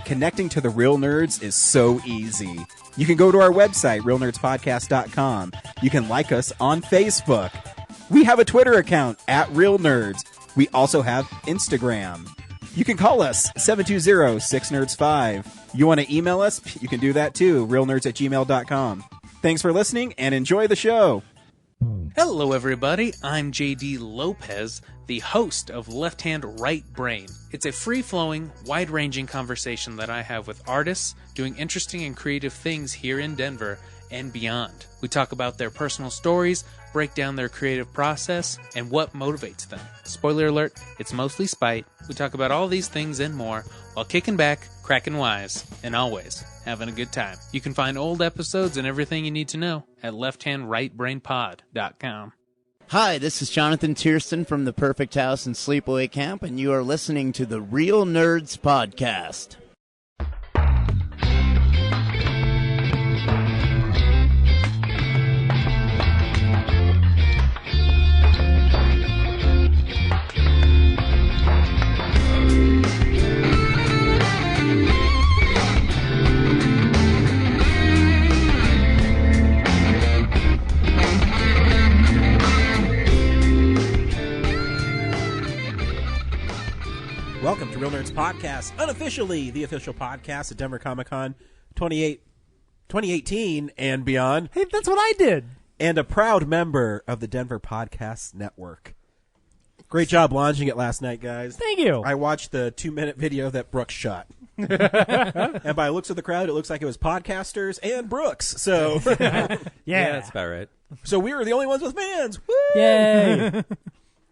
connecting to the real nerds is so easy. You can go to our website, realnerdspodcast.com. You can like us on Facebook. We have a Twitter account, @RealNerds. We also have Instagram. You can call us, 720-6nerds5. You want to email us? You can do that too, realnerds@gmail.com. Thanks for listening, and enjoy the show. Hello, everybody. I'm JD Lopez, the host of Left Hand Right Brain. It's a free-flowing, wide-ranging conversation that I have with artists doing interesting and creative things here in Denver and beyond. We talk about their personal stories, break down their creative process, and what motivates them. Spoiler alert, it's mostly spite. We talk about all these things and more while kicking back, cracking wise, and always having a good time. You can find old episodes and everything you need to know at lefthandrightbrainpod.com. Hi, this is Jonathan Tiersten from The Perfect House and Sleepaway Camp, and you are listening to the Real Nerds Podcast. Welcome to Real Nerds Podcast, unofficially the official podcast at Denver Comic Con 2018 and beyond, Hey, that's what I did. and a proud member of the Denver Podcast Network. Great job launching it last night, guys. Thank you. I watched the 2-minute video that Brooks shot. And by looks of the crowd, it looks like it was podcasters and Brooks. So, yeah. That's about right. so we were the only ones with fans. Woo! Yay.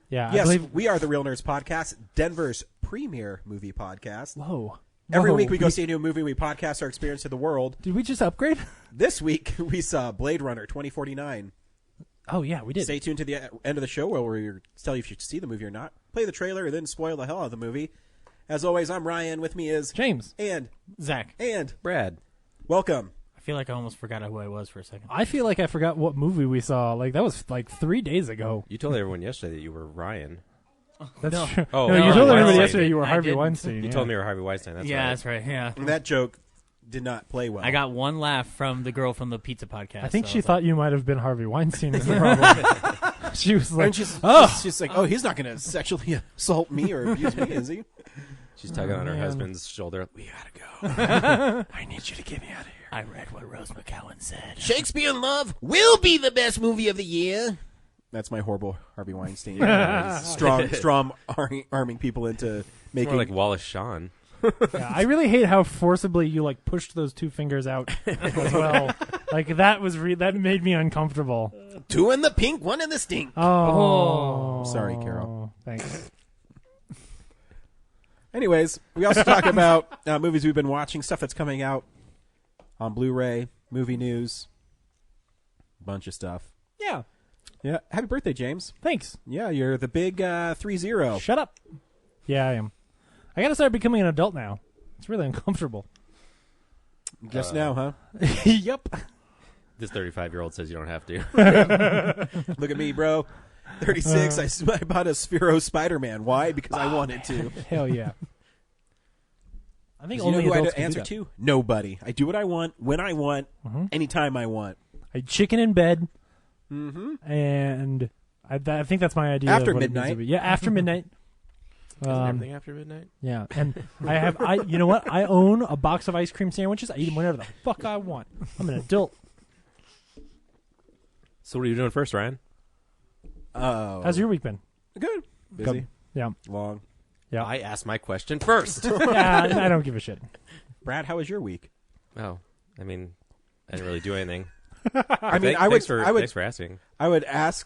Yeah, I Yes, believe. we are the Real Nerds Podcast, Denver's premier movie podcast. Whoa. Every Whoa. week we go see a new movie. We podcast our experience to the world. Did we just upgrade? This week we saw Blade Runner 2049. Oh, yeah, we did. Stay tuned to the end of the show where we'll tell you if you should see the movie or not. Play the trailer and then spoil the hell out of the movie. As always, I'm Ryan. With me is James. and Zach. Brad. welcome. I feel like I almost forgot who I was for a second. I feel like I forgot what movie we saw. Like, that was like 3 days ago. You told everyone yesterday that you were Ryan. That's true. Oh, no, you Harvey told everybody Weinstein. yesterday you were I Harvey didn't. Weinstein. You yeah. told me you were Harvey Weinstein. That's yeah, right. that's right. Yeah. And that joke did not play well. I got one laugh from the girl from the pizza podcast. I think so she was thought you might have been Harvey Weinstein is the problem. She was like, And she's like, oh, he's not going to sexually assault me or abuse me, is he? She's tugging on her man. husband's shoulder. We gotta go. I need you to get me out of here. I read what Rose McGowan said. Shakespeare in Love will be the best movie of the year. That's my horrible Harvey Weinstein. strong arming people into It's making more like Wallace Shawn. yeah, I really hate how forcibly you like pushed those two fingers out as well. Like that was that made me uncomfortable. 2 in the pink, 1 in the stink. Oh, Sorry, Carol. Thanks. Anyways, we also talk about movies we've been watching, stuff that's coming out on Blu-ray, movie news, bunch of stuff. Yeah. Yeah, happy birthday, James. Thanks. Yeah, you're the big 3-0. Shut up. Yeah, I am. I gotta start becoming an adult now. It's really uncomfortable. Just now, huh? Yep. This 35-year-old says you don't have to. Look at me, bro. 36. I bought a Sphero Spider-Man. Why? Because I wanted to. Hell yeah. I think You know only who I adults can do answer that. to? Nobody. I do what I want, when I want, anytime I want. I chicken in bed. Mm-hmm. And I think that's my idea. After of what it needs midnight. to be. Yeah, after midnight. Everything after midnight? Yeah, and you know what? I own a box of ice cream sandwiches. I eat them whenever the fuck I want. I'm an adult. So what are you doing first, Ryan? Oh. How's your week been? Good. Busy. Good. Yeah. Long. Yeah. I asked my question first. Yeah, I don't give a shit. Brad, how was your week? Oh, I mean, I didn't really do anything. I mean, Thanks for asking. I would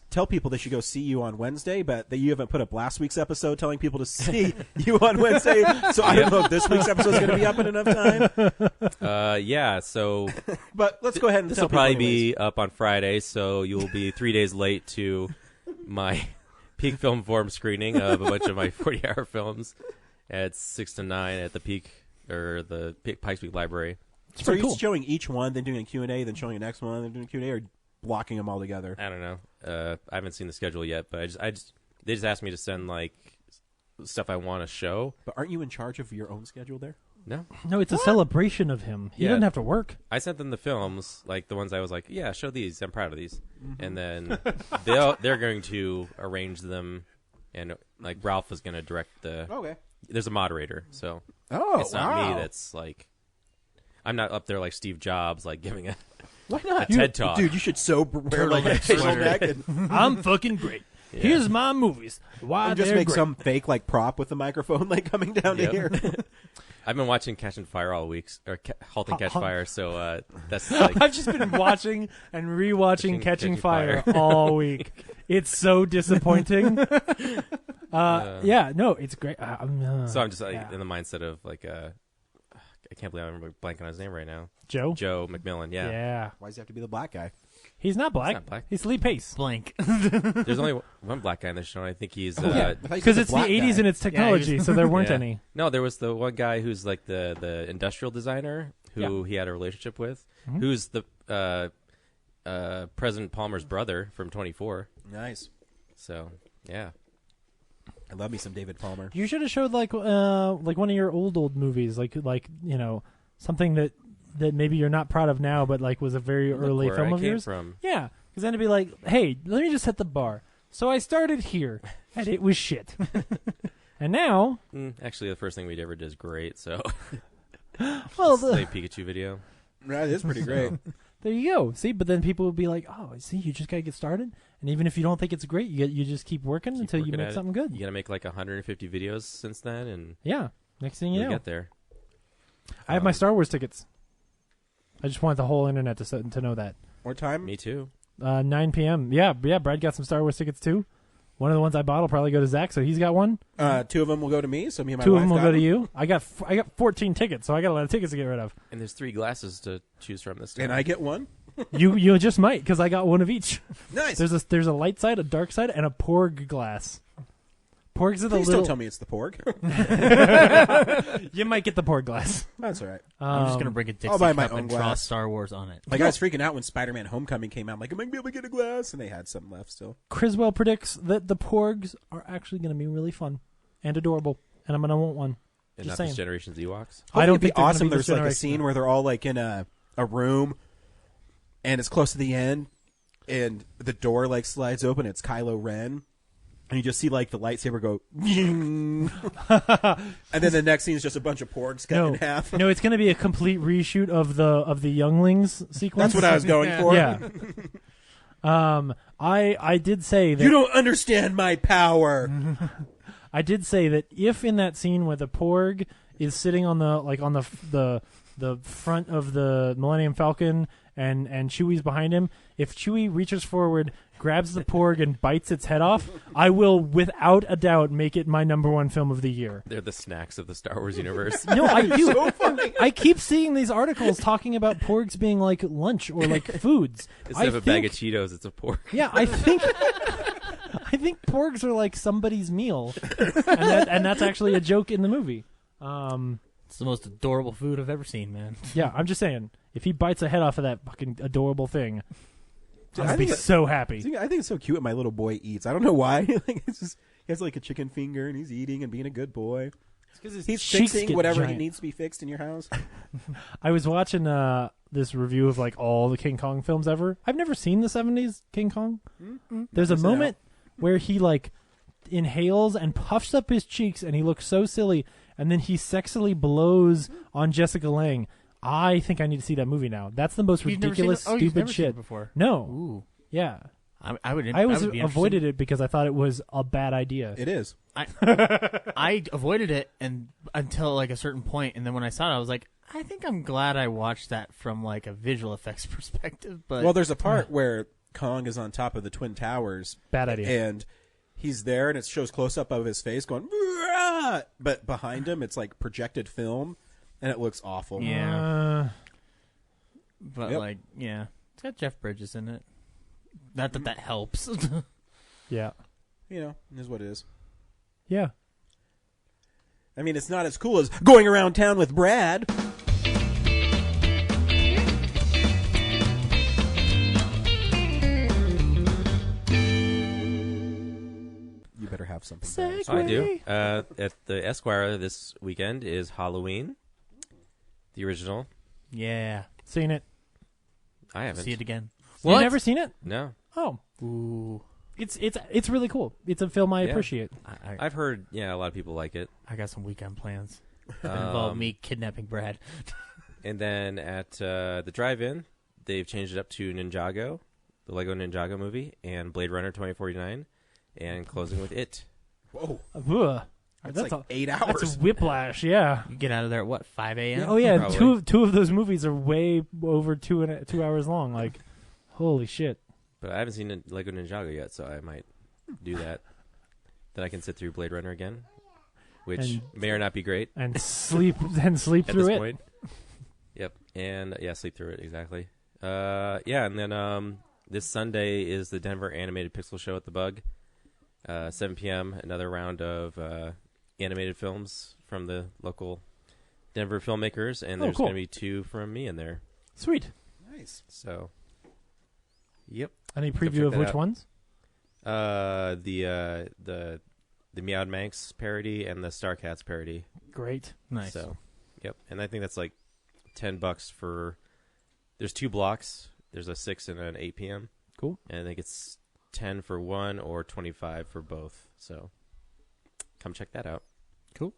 tell people they should go see you on Wednesday, but that you haven't put up last week's episode telling people to see you on Wednesday. So I don't know if this week's episode is going to be up in enough time. Yeah, so But let's go ahead and this tell will probably people anyways. be up on Friday, so you'll be 3 days late to my Peak Film Forum screening of a bunch of my 40-hour films at 6 to 9 at the Peak, or the Pikes Peak Library. So are you showing each one, then doing a Q&A, then showing the next one, then doing a Q&A, or blocking them all together? I don't know. I haven't seen the schedule yet, but they just asked me to send like stuff I want to show. But aren't you in charge of your own schedule there? No, No, it's a celebration of him. He Yeah. doesn't have to work. I sent them the films, like the ones I was like, yeah, show these. I'm proud of these. Mm-hmm. And then they're going to arrange them, and like Ralph is going to direct the. Okay. There's a moderator, so Oh, it's not me. That's like, I'm not up there like Steve Jobs, like giving a Why not? TED talk. Dude, you should wear like a turtleneck and I'm fucking great. Yeah. Here's my movies. Why and just they're make great. some fake like prop with the microphone like coming down Yep. to here. I've been watching Catch and Fire all week, or Halt and Catch Fire. So that's like, I've just been watching and rewatching Catching Catching Fire Fire. all week. It's so disappointing. Yeah, no, it's great. so I'm just like yeah. in the mindset of like I can't believe I'm blanking on his name right now. Joe. Joe McMillan. Yeah. Yeah, Why does he have to be the black guy? he's not black. not black. He's Lee Pace. Blank. There's only one black guy in this show. And I think he's Because it's the 80s and it's technology, so there weren't Yeah. any. No, there was the one guy who's like the industrial designer who he had a relationship with, who's the President Palmer's brother from 24. Nice. So yeah, I love me some David Palmer. You should have showed like one of your old movies, like you know, something that maybe you're not proud of now, but like was a very Look early where film I of came yours. from. Yeah, because then it'd be like, hey, let me just set the bar. So I started here, and it was shit. And now, Actually, the first thing we ever did is great. So well, play Pikachu video. That is pretty great. there you go. See, but then people would be like, oh, see, you just gotta get started, and even if you don't think it's great, you just keep working Keep until you working make at it. something good. You gotta make like 150 videos since then, and Yeah. Next thing you you'll know, get there. I have my Star Wars tickets. I just want the whole internet to know that. More time? Me too. 9 p.m. Yeah. Brad got some Star Wars tickets too. One of the ones I bought will probably go to Zach, so he's got one. 2 of them will go to me, so me and my Two wife of them will got go to them. you. I got 14 tickets, so I got a lot of tickets to get rid of. And there's 3 glasses to choose from this time. And I get one? You just might, because I got one of each. Nice. There's a light side, a dark side, and a Porg glass. Porgs are the Please little. don't tell me it's the porg. You might get the Porg glass. That's all right. I'm just gonna bring a Dixie I'll buy my cup own and draw glass. Star Wars on it. Like I was freaking out when Spider-Man Homecoming came out. I'm like, am I going to be able to get a glass? And they had some left still. Criswell predicts that the Porgs are actually going to be really fun and adorable, and I'm going to want one. and just not this saying. generation's Ewoks. I don't It'd be think they're gonna awesome. be this There's like a generation. scene where they're all like in a room, and it's close to the end, and the door like slides open. It's Kylo Ren, and you just see like the lightsaber go, and then the next scene is just a bunch of porgs cut in half. No, it's going to be a complete reshoot of the Younglings sequence. That's what I was going for. Yeah. I did say that You don't understand my power. I did say that if in that scene where the Porg is sitting on the front of the Millennium Falcon and Chewie's behind him, if Chewie reaches forward, grabs the Porg and bites its head off, I will without a doubt make it my #1 film of the year. They're the snacks of the Star Wars universe. No, I do. I keep seeing these articles talking about Porgs being like lunch or like foods. Instead of a bag of Cheetos, it's a pork. Yeah, I think Porgs are like somebody's meal, and that's actually a joke in the movie. It's the most adorable food I've ever seen, man. Yeah, I'm just saying, if he bites a head off of that fucking adorable thing, Dude, I'd I be think- so happy. I think it's so cute when my little boy eats. I don't know why. Like, it's just, he has like a chicken finger and he's eating and being a good boy. He's cheeks fixing get whatever he giant. needs to be fixed in your house. I was watching this review of like all the King Kong films ever. I've never seen the 70s King Kong. There's a Missing moment where he like inhales and puffs up his cheeks and he looks so silly, and then he sexily blows on Jessica Lange. I think I need to see that movie now. That's the most You've never seen ridiculous, it? Oh, you've stupid never seen it shit. before. No. Ooh, Yeah. I would. I would be avoided interested. it because I thought it was a bad idea. It is. I avoided it and until like a certain point, and then when I saw it, I was like, I think I'm glad I watched that from like a visual effects perspective. But Well, there's a part where Kong is on top of the Twin Towers. Bad idea. And he's there, and it shows close up of his face going, "Rah!" But behind him, it's like projected film, and it looks awful. yeah, but Yep. like yeah, it's got Jeff Bridges in it. Not that helps. Yeah. You know, it is what it is. Yeah. I mean, it's not as cool as going around town with Brad. You better have something. Brad. I do. At the Esquire this weekend is Halloween. The original. Yeah. Seen it. I haven't. See it again. You never seen it? No. Oh, Ooh. it's really cool. It's a film I Yeah. appreciate. I've heard, a lot of people like it. I got some weekend plans that involve me kidnapping Brad. And then at the drive-in, they've changed it up to Ninjago, the Lego Ninjago movie, and Blade Runner 2049, and closing with It. Whoa. Ugh. That's like 8 That's hours. whiplash. Yeah. You get out of there at what, 5 a.m.? Oh yeah. Probably. Two of those movies are way over 2 hours long. Like, holy shit. But I haven't seen Lego Ninjago yet, so I might do that. Then I can sit through Blade Runner again, which And- may or not be great And sleep at through this it. point. Yep, and sleep through it, exactly. And then this Sunday is the Denver Animated Pixel Show at the Bug. 7 p.m., another round of animated films from the local Denver filmmakers, and there's cool. going to be 2 from me in there. Sweet. Nice. So, yep. Any check preview of that which out. ones? The Meowed Manx parody and the Starcats parody. Great. Nice. So, yep. And I think that's like $10 for. There's 2 blocks. There's a 6 and an 8 p.m. Cool. And I think it's 10 for one or 25 for both. So, come check that out. Cool.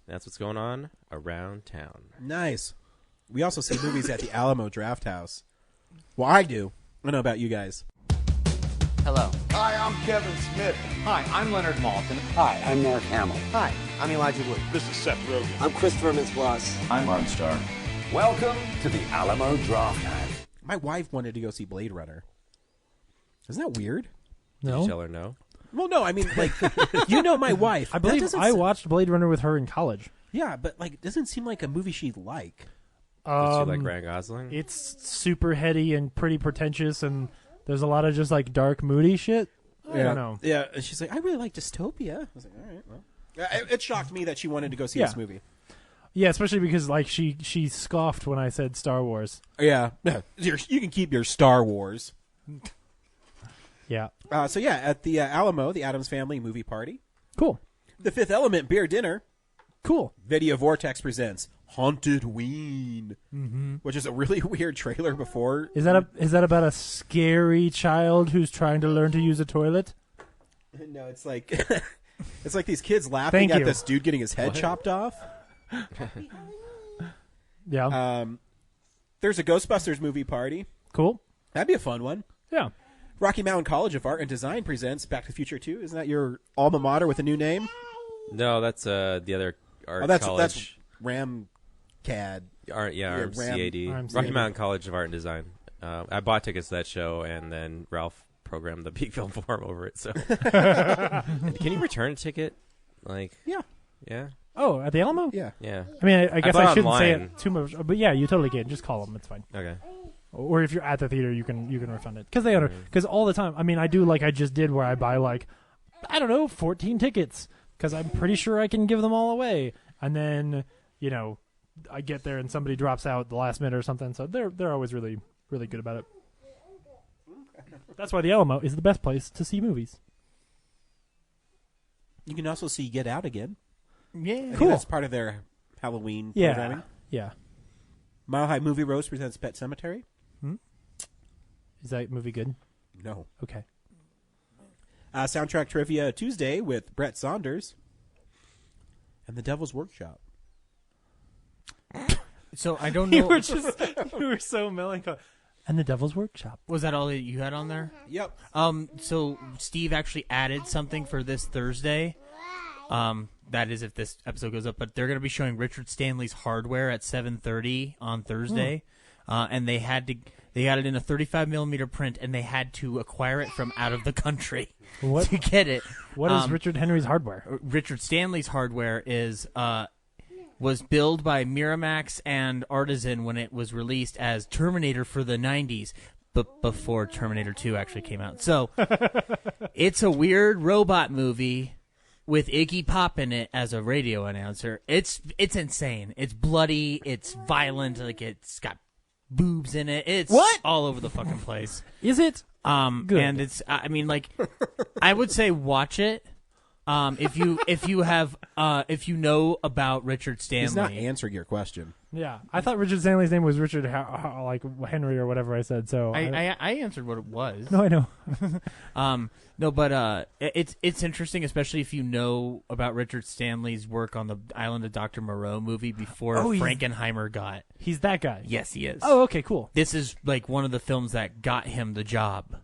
And that's what's going on around town. Nice. We also see movies at the Alamo Draft House. Well, I do. I don't know about you guys. Hello. Hi, I'm Kevin Smith. Hi, I'm Leonard Maltin. Hi, I'm Mark Hamill. Hi, I'm Elijah Wood. This is Seth Rogen. I'm Christopher Mintz-Plasse. I'm Ron Starr. Welcome to the Alamo Draft House. My wife wanted to go see Blade Runner. Isn't that weird? Did No. you tell her no? Well, no, I mean, like, you know my wife. I That believe doesn't I se- watched Blade Runner with her in college. Yeah, but, like, it doesn't seem like a movie she'd like. Did you like Ryan Gosling? It's super heady and pretty pretentious, and there's a lot of just like dark, moody shit. I don't know. Yeah, and she's like, I really like Dystopia. I was like, all right, well. It shocked me that she wanted to go see Yeah. this movie. Yeah, especially because like she scoffed when I said Star Wars. Yeah. You can keep your Star Wars. Yeah, So, yeah, at the Alamo, the Addams Family movie party, cool, the Fifth Element beer dinner, cool. Video Vortex presents Haunted Ween, which is a really weird trailer before. Is that about a scary child who's trying to learn to use a toilet? No, it's like it's like these kids laughing Thank at you. this dude getting his head chopped off. Yeah, There's a Ghostbusters movie party. cool. That'd be a fun one. Yeah, Rocky Mountain College of Art and Design presents Back to the Future 2. Isn't that your alma mater with a new name? No, that's the other art That's college. RamCAD. RMCAD. RMCAD. Rocky Mountain College of Art and Design. I bought tickets to that show, and then Ralph programmed the Peak Film Forum over it. So, can you return a ticket? Like, Yeah. yeah, Oh, at the Alamo? Yeah. yeah. I mean, I guess bought I shouldn't say online. it too much, but yeah, you totally can. Just call them; it's fine. Okay. Or if you're at the theater, you can refund it because all the time. I mean, I do like I just did where I buy like I don't know 14 tickets because I'm pretty sure I can give them all away, and then I get there and somebody drops out at the last minute or something. So they're always really good about it. That's why the Alamo is the best place to see movies. You can also see Get Out again. Yeah. I think Cool. that's part of their Halloween Yeah, programming. yeah. Mile High Movie Rose presents Pet Cemetery. Is that movie good? No. Okay. Soundtrack Trivia Tuesday with Brett Saunders. And The Devil's Workshop. So I don't You know. were so melancholy. And the Devil's Workshop. Was that all that you had on there? Yep. So Steve actually added something for this Thursday. That is if this episode goes up, but they're going to be showing Richard Stanley's Hardware at 7:30 on Thursday, and they got it in a 35mm print, and they had to acquire it from out of the country What? to get it. What is Richard Henry's Hardware? Richard Stanley's Hardware was billed by Miramax and Artisan when it was released as Terminator for the 90s, but before Terminator 2 actually came out. So it's a weird robot movie with Iggy Pop in it as a radio announcer. It's insane. It's bloody. It's violent. Like it's got boobs in it. It's all over the fucking place. Is it? Good. And it's. I mean, like, I would say watch it. If you know about Richard Stanley, He's not answering your question. Yeah, I thought Richard Stanley's name was Richard, like Henry or whatever I said. So I answered what it was. No, I know. No, but it's interesting, especially if you know about Richard Stanley's work on the Island of Dr. Moreau movie before Frankenheimer got. He's that guy. Yes, he is. Oh, okay, cool. This is like one of the films that got him the job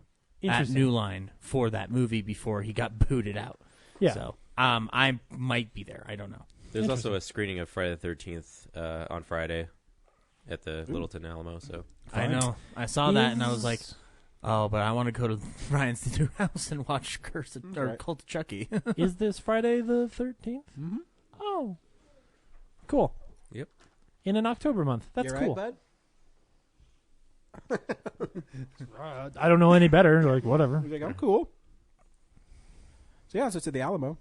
at New Line for that movie before he got booted out. Yeah. So I might be there. I don't know. There's also a screening of Friday the 13th on Friday at the Littleton Alamo. So I know. I saw that and I was like, oh, but I want to go to Ryan's new house and watch Cult of Chucky. Is this Friday the 13th? Mm-hmm. Oh, cool. Yep. In an October month. That's You cool. right, bud? I don't know any better. Like, whatever. He's like, I'm cool. So yeah, so it's at the Alamo.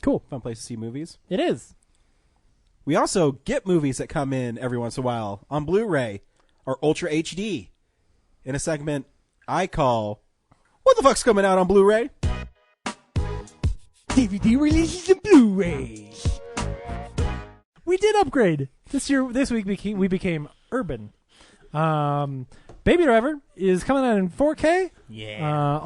Cool. Fun place to see movies. It is. We also get movies that come in every once in a while on Blu-ray or Ultra HD in a segment I call, what the fuck's coming out on Blu-ray? DVD releases and Blu-rays. We did upgrade this year. This week we became urban. Baby Driver is coming out in 4K. Yeah.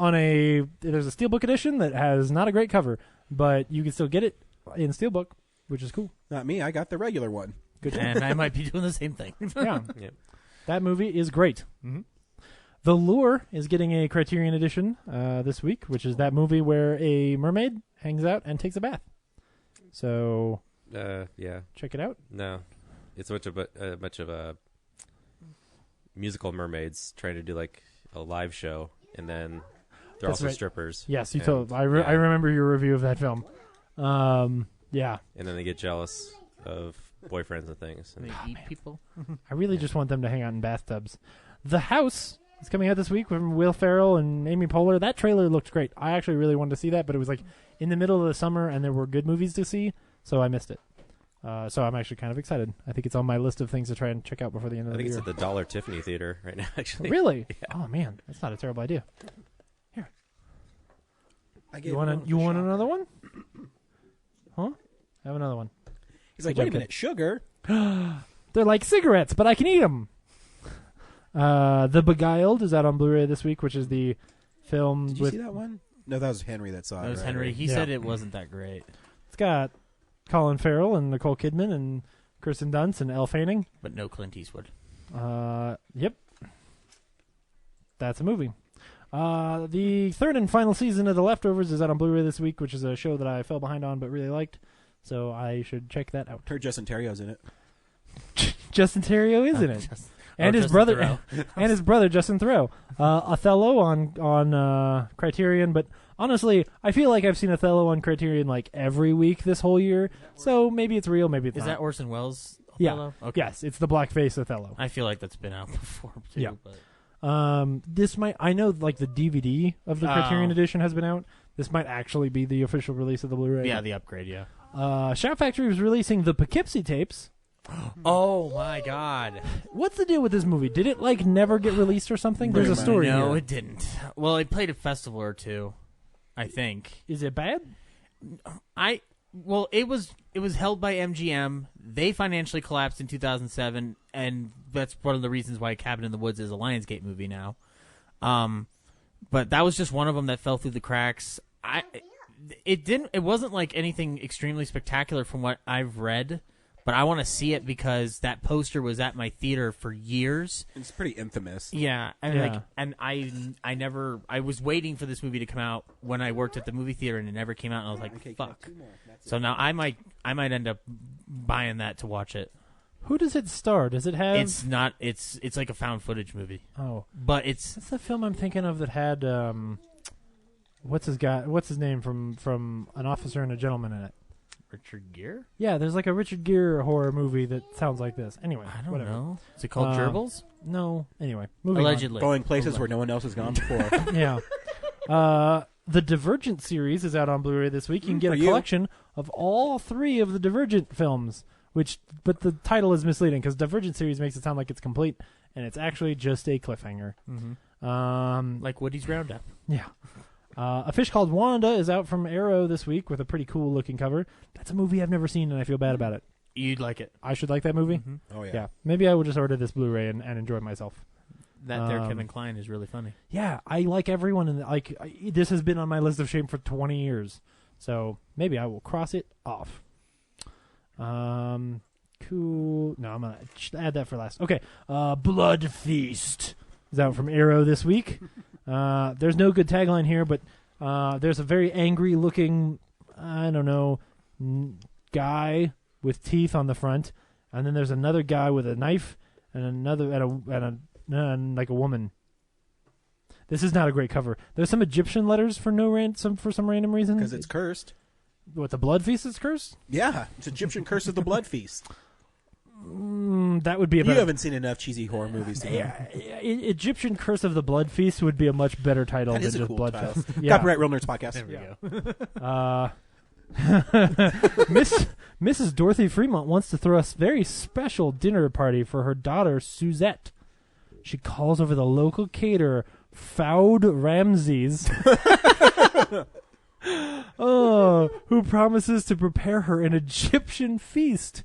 There's a Steelbook edition that has not a great cover, but you can still get it in Steelbook, which is cool. Not me. I got the regular one. Good. And I might be doing the same thing. Yeah. Yep. That movie is great. Mm-hmm. The Lure is getting a Criterion edition this week, which is that movie where a mermaid hangs out and takes a bath. So, yeah. check it out. No, it's much of a musical mermaids trying to do like a live show, and then they're That's also right. strippers. Yes, you And, told. I remember your review of that film. Yeah. And then they get jealous of boyfriends and things. And They eat people. I really just want them to hang out in bathtubs. The House is coming out this week from Will Ferrell and Amy Poehler. That trailer looked great. I actually really wanted to see that, but it was like in the middle of the summer, and there were good movies to see, so I missed it. So I'm actually kind of excited. I think it's on my list of things to try and check out before the end of I the think year. it's at the Dollar Tiffany Theater right now, actually. Really? Yeah. Oh man, that's not a terrible idea. Here, I you want another one? Huh? I have another one. He's like, Good wait a job, minute, sugar? They're like cigarettes, but I can eat them. The Beguiled is out on Blu-ray this week, which is the film Did you with. see that one? No, that was Henry that saw it. That was right? Henry. He Yeah. said it wasn't that great. It's got Colin Farrell and Nicole Kidman and Kirsten Dunst and Elle Fanning. But no Clint Eastwood. Yep. That's a movie. The third and final season of The Leftovers is out on Blu-ray this week, which is a show that I fell behind on but really liked. So I should check that out. Heard Justin Terrio's in it. Justin Theroux is in it. And his Justin brother, Theroux. and his brother Justin Theroux. Othello on Criterion, but honestly, I feel like I've seen Othello on Criterion like every week this whole year. So maybe it's real, maybe it's Is not. that Orson Welles? Yeah. Othello? Okay. Yes, it's the blackface Othello. I feel like that's been out before too. Yeah. But This might, I know like the DVD of the Criterion Oh. edition has been out. This might actually be the official release of the Blu-ray. yeah, the upgrade. Yeah. Shout Factory was releasing the Poughkeepsie tapes. Oh my God. What's the deal with this movie? Did it like never get released or something? There's a Pretty much. story No, here. it didn't. Well, it played a festival or two, I think. Is it bad? Well, it was held by MGM. They financially collapsed in 2007, and that's one of the reasons why Cabin in the Woods is a Lionsgate movie now. But that was just one of them that fell through the cracks. It wasn't like anything extremely spectacular from what I've read, but I want to see it because that poster was at my theater for years. It's pretty infamous. Yeah, and Yeah. I was waiting for this movie to come out when I worked at the movie theater, and it never came out, and I was like, fuck. So now I might end up buying that to watch it. Who does it star? Does it have? It's not. It's like a found footage movie, Oh, but it's that's the film I'm thinking of that had what's his name from An Officer and a Gentleman in it. Richard Gere. Yeah, there's like a Richard Gere horror movie that sounds like this. Anyway, I don't whatever. know. Is it called Gerbils? No. Anyway, moving Allegedly. Going places where no one else has gone before. on. Yeah. The Divergent series is out on Blu-ray this week. You can get For a you. collection of all three of the Divergent films, but the title is misleading because Divergent series makes it sound like it's complete, and it's actually just a cliffhanger. Mm-hmm. Um, Like Woody's Roundup. Yeah. A Fish Called Wanda is out from Arrow this week with a pretty cool looking cover. That's a movie I've never seen, and I feel bad about it. You'd like it. I should like that movie? Oh, yeah. Yeah. Maybe I will just order this Blu-ray and enjoy myself. That there Kevin Kline is really funny. Yeah, I like everyone, and this has been on my list of shame for 20 years. So maybe I will cross it off. Cool. No, I'm going to add that for last. Okay. Blood Feast is out from Arrow this week. There's no good tagline here, but there's a very angry-looking, I don't know, guy with teeth on the front, and then there's another guy with a knife, and another and like a woman. This is not a great cover. There's some Egyptian letters for some random reason. Because it's cursed. What, the Blood Feast is cursed? Yeah, it's Egyptian Curse of the Blood Feast. That would be a better... You haven't seen enough cheesy horror movies to know. Egyptian Curse of the Blood Feast would be a much better title That than is a just cool Blood title. Feast. Yeah. Copyright Real Nerds Podcast. There we go. Mrs. Dorothy Fremont wants to throw a very special dinner party for her daughter, Suzette. She calls over the local caterer, Fouad Ramses, who promises to prepare her an Egyptian feast.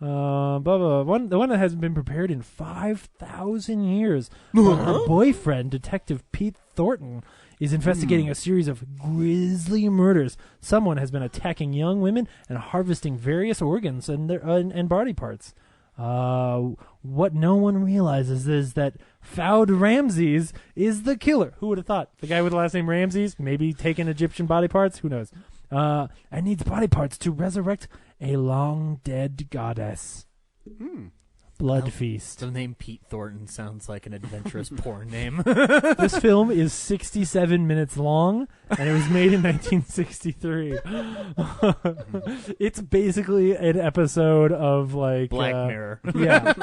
The one that hasn't been prepared in 5,000 years. Her boyfriend, Detective Pete Thornton, is investigating a series of grisly murders. Someone has been attacking young women and harvesting various organs and body parts. What no one realizes is that Fouad Ramses is the killer. Who would have thought? The guy with the last name Ramses, maybe taking Egyptian body parts? Who knows? And needs body parts to resurrect a long-dead goddess. Blood Feast. The name Pete Thornton sounds like an adventurous porn name. This film is 67 minutes long, and it was made in 1963. It's basically an episode of like Black Mirror. Yeah.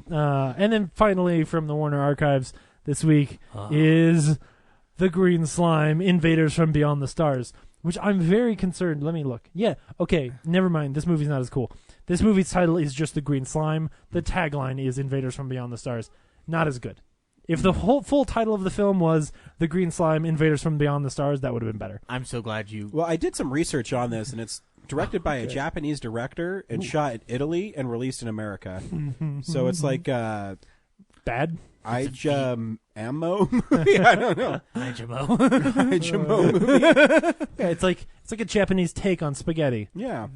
And then finally, from the Warner Archives this week is The Green Slime: Invaders from Beyond the Stars, which I'm very concerned. Let me look. Yeah. Okay. Never mind. This movie's not as cool. This movie's title is just The Green Slime. The tagline is Invaders from Beyond the Stars. Not as good. If the full title of the film was The Green Slime: Invaders from Beyond the Stars, that would have been better. I'm so glad you... Well, I did some research on this, and it's directed by a Japanese director and shot in Italy and released in America. So it's like bad. Ammo movie? I don't know. Ijamo movie. Yeah, it's like a Japanese take on spaghetti. Yeah.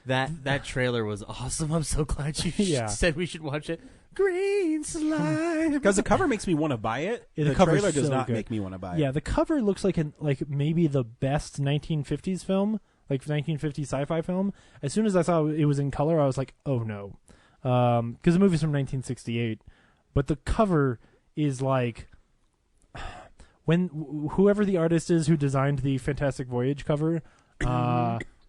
That trailer was awesome. I'm so glad you Yeah. said we should watch it. Green Slime. Because the cover makes me want to buy it. Yeah, the cover's trailer does so not good. make me want to buy it. Yeah, the cover looks like maybe the best 1950s film, like 1950s sci-fi film. As soon as I saw it was in color, I was like, oh no. Because the movie's from 1968. But the cover is like... whoever the artist is who designed the Fantastic Voyage cover...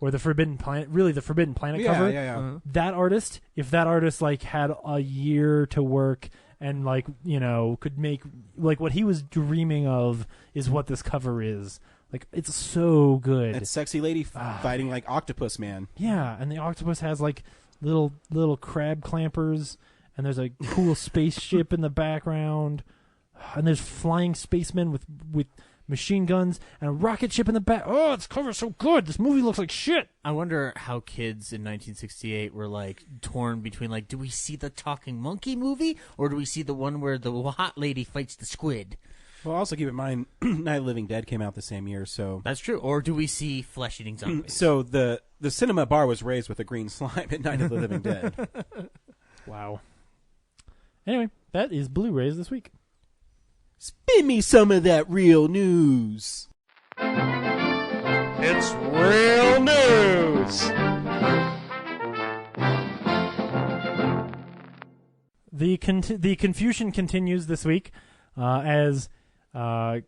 or the Forbidden Planet, really the Forbidden Planet cover. Yeah. That artist, if that artist like had a year to work and like, you know, could make like what he was dreaming of is what this cover is. Like it's so good. That sexy lady fighting like Octopus Man. Yeah, and the octopus has like little crab clampers, and there's a cool spaceship in the background, and there's flying spacemen with machine guns and a rocket ship in the back. Oh, this cover's so good. This movie looks like shit. I wonder how kids in 1968 were like torn between like, do we see the talking monkey movie or do we see the one where the hot lady fights the squid? Well, also keep in mind, Night of the Living Dead came out the same year, so That's true. Or do we see flesh-eating zombies? so the cinema bar was raised with a green slime at Night of the Living Dead. Wow. Anyway, that is Blu-rays this week. Spin me some of that real news. It's real news. The confusion continues this week as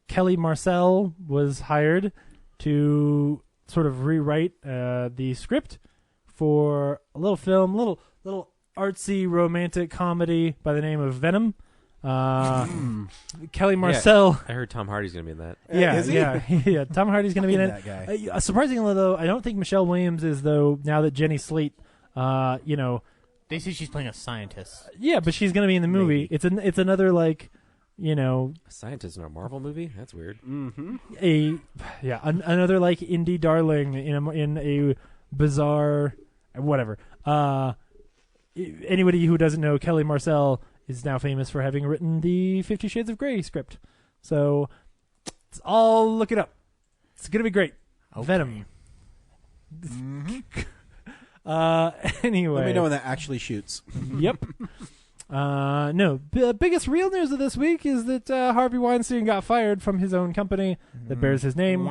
Kelly Marcel was hired to sort of rewrite the script for a little film, little artsy romantic comedy by the name of Venom. Kelly Marcel. I heard Tom Hardy's going to be in that. Yeah. Tom Hardy's going to be in it. That guy. Surprisingly, though, I don't think Michelle Williams is, though, now that Jenny Slate, They say she's playing a scientist. Yeah, but she's going to be in the movie. Maybe. It's another, like, Scientist in a Marvel movie? That's weird. another like indie darling in a bizarre whatever. Anybody who doesn't know, Kelly Marcel is now famous for having written the 50 Shades of Grey script. So I'll look it up. It's gonna be great. Okay. Venom. Anyway, Let me know when that actually shoots. Yep. No. Biggest real news of this week is that Harvey Weinstein got fired from his own company that bears his name.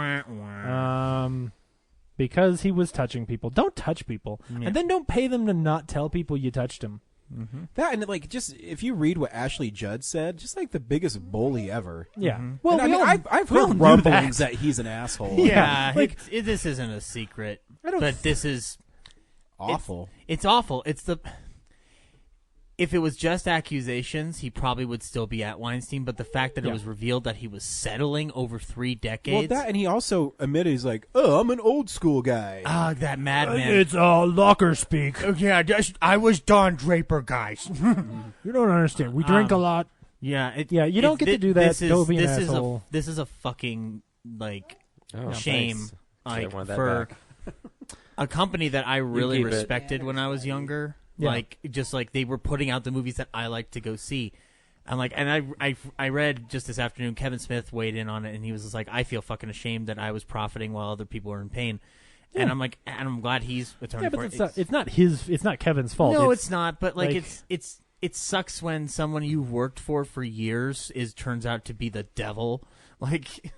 Because he was touching people. Don't touch people. Yeah. And then don't pay them to not tell people you touched them. That and like just if you read what Ashley Judd said, just like the biggest bully ever. Yeah. Well, we all- I've we all heard knew rumblings that. that he's an asshole. Yeah, like- this isn't a secret, I don't but this is Awful. It's awful. If it was just accusations, he probably would still be at Weinstein. But the fact that it was revealed that he was settling over 3 decades. Well, that and he also admitted he's like, oh, I'm an old school guy. That madman. It's locker speak. Okay, I was Don Draper, guys. You don't understand. We drink a lot. Yeah, You don't get to do that. Don't be an asshole. This is a fucking shame, Thanks. I wanted that for back. a company that I really keep it. respected when I was younger. Yeah. Like they were putting out the movies that I like to go see. I read just this afternoon, Kevin Smith weighed in on it, and he was just like, I feel fucking ashamed that I was profiting while other people were in pain. And I'm like, and I'm glad he's attorney for it. It's not Kevin's fault. No, it's not. But it sucks when someone you've worked for years turns out to be the devil. Like,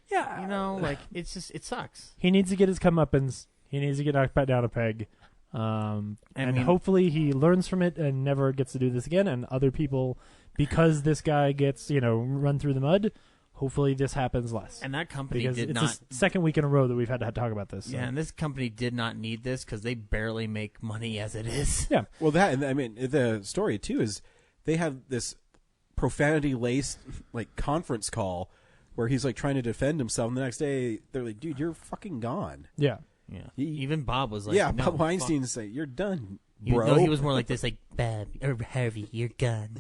yeah, it sucks. He needs to get his comeuppance. He needs to get knocked back down a peg. And hopefully he learns from it and never gets to do this again. And other people, because this guy gets run through the mud, hopefully this happens less. And that company because did it's not. the second week in a row that we've had to talk about this. So. Yeah, and this company did not need this because they barely make money as it is. Yeah. Well, that and I mean the story too is they have this profanity laced like conference call where he's like trying to defend himself, and the next day they're like, "Dude, you're fucking gone." Yeah. Yeah. Even Bob was like, "Yeah." no, Bob Weinstein say, "You're done, You bro." know, he was more like this, like, Bob or Harvey, you're gone.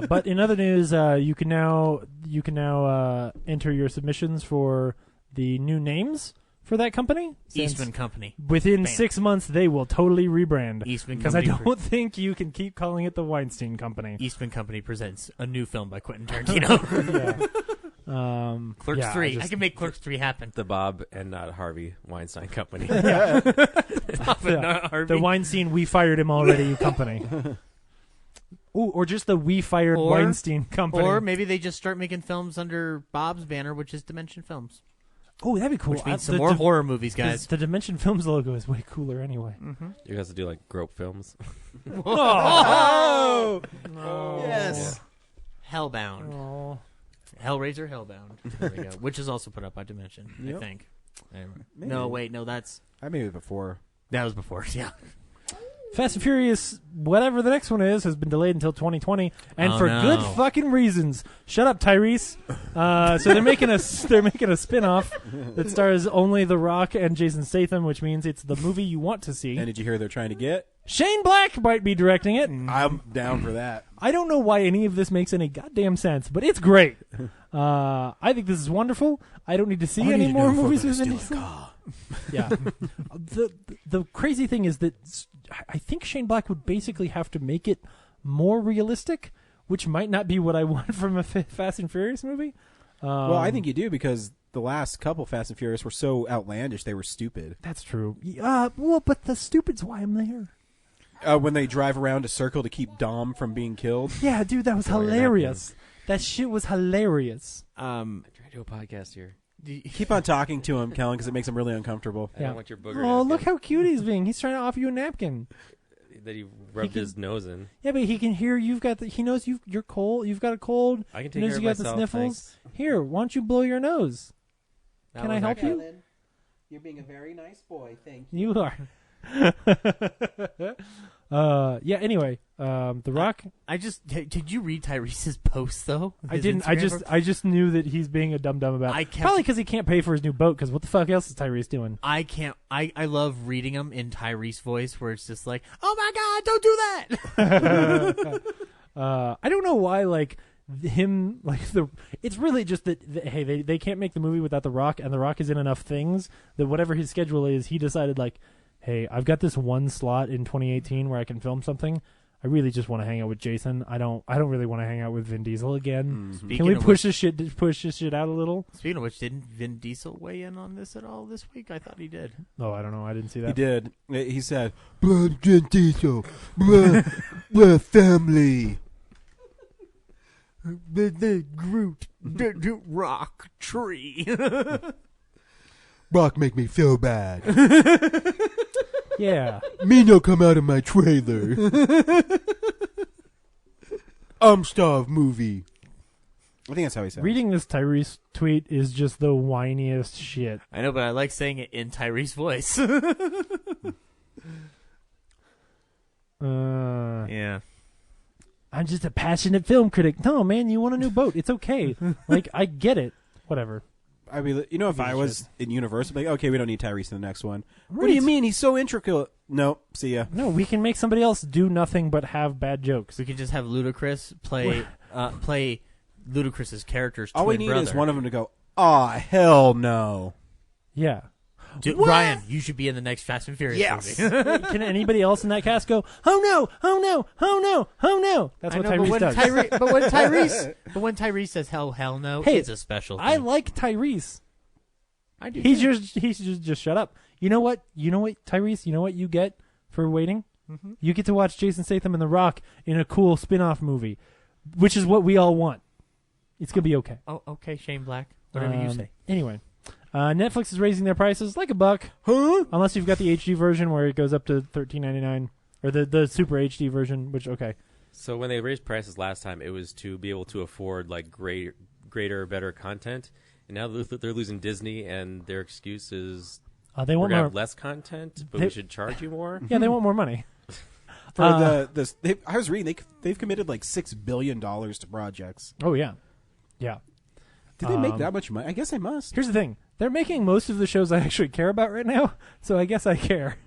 But in other news, you can now enter your submissions for the new names for that company. Eastman Company. Within Bam. 6 months, they will totally rebrand. Eastman because I Company. don't think you can keep calling it the Weinstein Company. Eastman Company presents a new film by Quentin Tarantino. Clerks 3. I can make Clerks 3 happen. The Bob and not Harvey Weinstein Company. Bob and not Harvey. The Weinstein, we fired him already company. Ooh, or just the we fired Or- Weinstein Company. Or maybe they just start making films under Bob's banner, which is Dimension Films. Oh, that'd be cool. Which means some more horror movies, guys. The Dimension Films logo is way cooler anyway. You guys do like grope films. Oh, Yes. Hellbound. Oh. Hellraiser, Hellbound. There we go. Which is also put up by Dimension, I think. Anyway. Maybe. No, wait, no, I made it before. that was before. Yeah. Fast and Furious, whatever the next one is, has been delayed until 2020, and Oh, for no. good fucking reasons. Shut up, Tyrese. So they're making a spin-off that stars only The Rock and Jason Statham, which means it's the movie you want to see. And did you hear they're trying to get? Shane Black might be directing it. I'm down for that. I don't know why any of this makes any goddamn sense, but it's great. I think this is wonderful. I don't need to see any more movies with Vin Diesel. Yeah. The crazy thing is that I think Shane Black would basically have to make it more realistic, which might not be what I want from a Fast and Furious movie. Well, I think you do because the last couple Fast and Furious were so outlandish they were stupid. That's true. Well, but the stupid's why I'm there. When they drive around a circle to keep Dom from being killed. Yeah, dude, that was hilarious. That shit was hilarious. I'm trying to do a podcast here. Keep on talking to him, Kellen, because it makes him really uncomfortable. I don't want your booger. Oh, napkin look how cute he's being. He's trying to offer you a napkin. that he rubbed his nose in. Yeah, but he can hear you've got he knows you're cold. You've got a cold. I can He take knows care of you got myself. the sniffles. Thanks. Here, why don't you blow your nose? That Can I was help actually- you? You're being a very nice boy. Thank you. You are. Yeah. Anyway, The Rock. Did you read Tyrese's post though? I His didn't. Instagram post? I just knew that he's being a dum dum about. Probably because he can't pay for his new boat. Because what the fuck else is Tyrese doing? I can't. I love reading them in Tyrese voice, where it's just like, "Oh my god, don't do that." I don't know why. Like him like it's really just that hey, they can't make the movie without The Rock, and The Rock is in enough things that whatever his schedule is, he decided like, hey, I've got this one slot in 2018 where I can film something. I really just want to hang out with Jason. I don't really want to hang out with Vin Diesel again. Mm-hmm. Can we push this shit out a little? Speaking of which, didn't Vin Diesel weigh in on this at all this week? I thought he did. Oh, I don't know. I didn't see that. He did. He said, "Blood Vin Diesel, blood family." The Groot, the Rock tree. Rock make me feel bad. Yeah. Me no come out of my trailer. Starved movie. I think that's how he said it. Reading this Tyrese tweet is just the whiniest shit. I know, but I like saying it in Tyrese's voice. Yeah. I'm just a passionate film critic. No, man, you want a new boat. It's okay. Like, I get it. Whatever. I mean, you know, if I was in Universal, I'd be like, okay, we don't need Tyrese in the next one. Right. What do you mean? He's so intricate. No, see ya. No, we can make somebody else do nothing but have bad jokes. We could just have Ludacris play Ludacris's character's All we twin need brother. is one of them to go, "Aw, hell no." Yeah. Ryan, you should be in the next Fast and Furious movie. Can anybody else in that cast go, "Oh no, oh no, oh no, oh no"? That's what Tyrese does. But when Tyrese says hell no, Hey, it's a special thing. I like Tyrese. I do. He's just shut up. You know what, Tyrese? You know what you get for waiting? Mm-hmm. You get to watch Jason Statham and The Rock in a cool spin-off movie, which is what we all want. It's gonna be okay. Oh, okay, Shane Black. Whatever you say. Anyway, Netflix is raising their prices like $1, huh? Unless you've got the HD version where it goes up to $13.99, or the Super HD version, which okay. So when they raised prices last time, it was to be able to afford like greater, better content. And now they're losing Disney, and their excuse is they want we're gonna more have less content, but we should charge you more. Yeah, they want more money. For I was reading they've committed like $6 billion to projects. Oh yeah, yeah. Did they make that much money? I guess they must. Here's the thing: they're making most of the shows I actually care about right now, so I guess I care.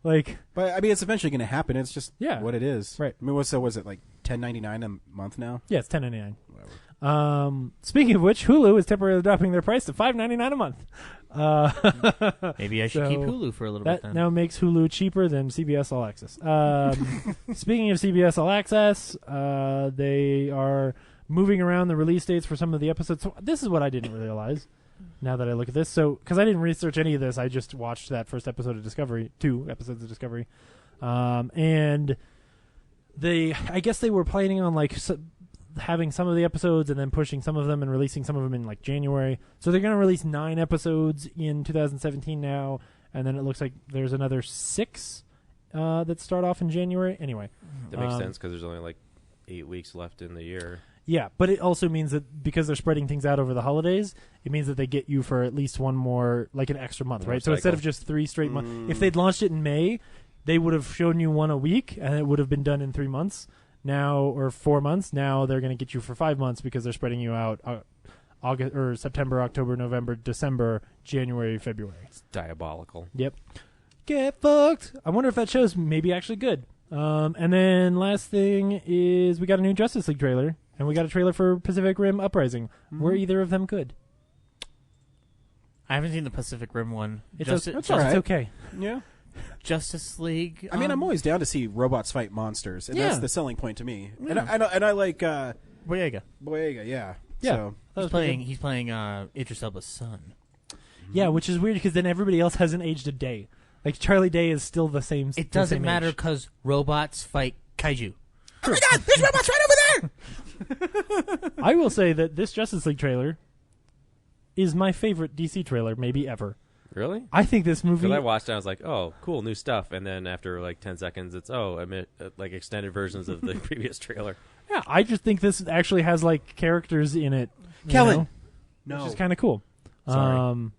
Like, but I mean, it's eventually going to happen. It's just what it is, right? I mean, was it like $10.99 a month now? Yeah, it's $10.99. Speaking of which, Hulu is temporarily dropping their price to $5.99 a month. Maybe I should keep Hulu for a little bit. That now makes Hulu cheaper than CBS All Access. Speaking of CBS All Access, they are moving around the release dates for some of the episodes. So this is what I didn't realize. Now that I look at this, so because I didn't research any of this, I just watched that first episode of Discovery, 2 episodes of Discovery, and I guess they were planning on like having some of the episodes and then pushing some of them and releasing some of them in like January. So they're going to release 9 episodes in 2017 now, and then it looks like there's another 6 that start off in January. Anyway, that makes sense because there's only like 8 weeks left in the year. Yeah, but it also means that because they're spreading things out over the holidays, it means that they get you for at least one more, like an extra month, right? So instead of just 3 straight months, if they'd launched it in May, they would have shown you one a week, and it would have been done in 3 months. Now, or 4 months. Now they're going to get you for 5 months because they're spreading you out August or September, October, November, December, January, February. It's diabolical. Yep. Get fucked. I wonder if that show's maybe actually good. And then last thing is we got a new Justice League trailer. And we got a trailer for Pacific Rim Uprising. Mm-hmm. Were either of them good? I haven't seen the Pacific Rim one. It's okay. Yeah. Justice League. I mean, I'm always down to see robots fight monsters, and that's the selling point to me. Yeah. And I like Boyega. Yeah. Yeah. So, He's playing Idris Elba's son. Yeah, which is weird because then everybody else hasn't aged a day. Like Charlie Day is still the same. It doesn't matter because robots fight kaiju. Oh my God! There's robots right over there. I will say that this Justice League trailer is my favorite DC trailer, maybe ever. Really? I think this movie. Because I watched it, I was like, "Oh, cool, new stuff," and then after like 10 seconds, it's like extended versions of the previous trailer. Yeah, I just think this actually has like characters in it. Kellen, no, which is kind of cool. Sorry.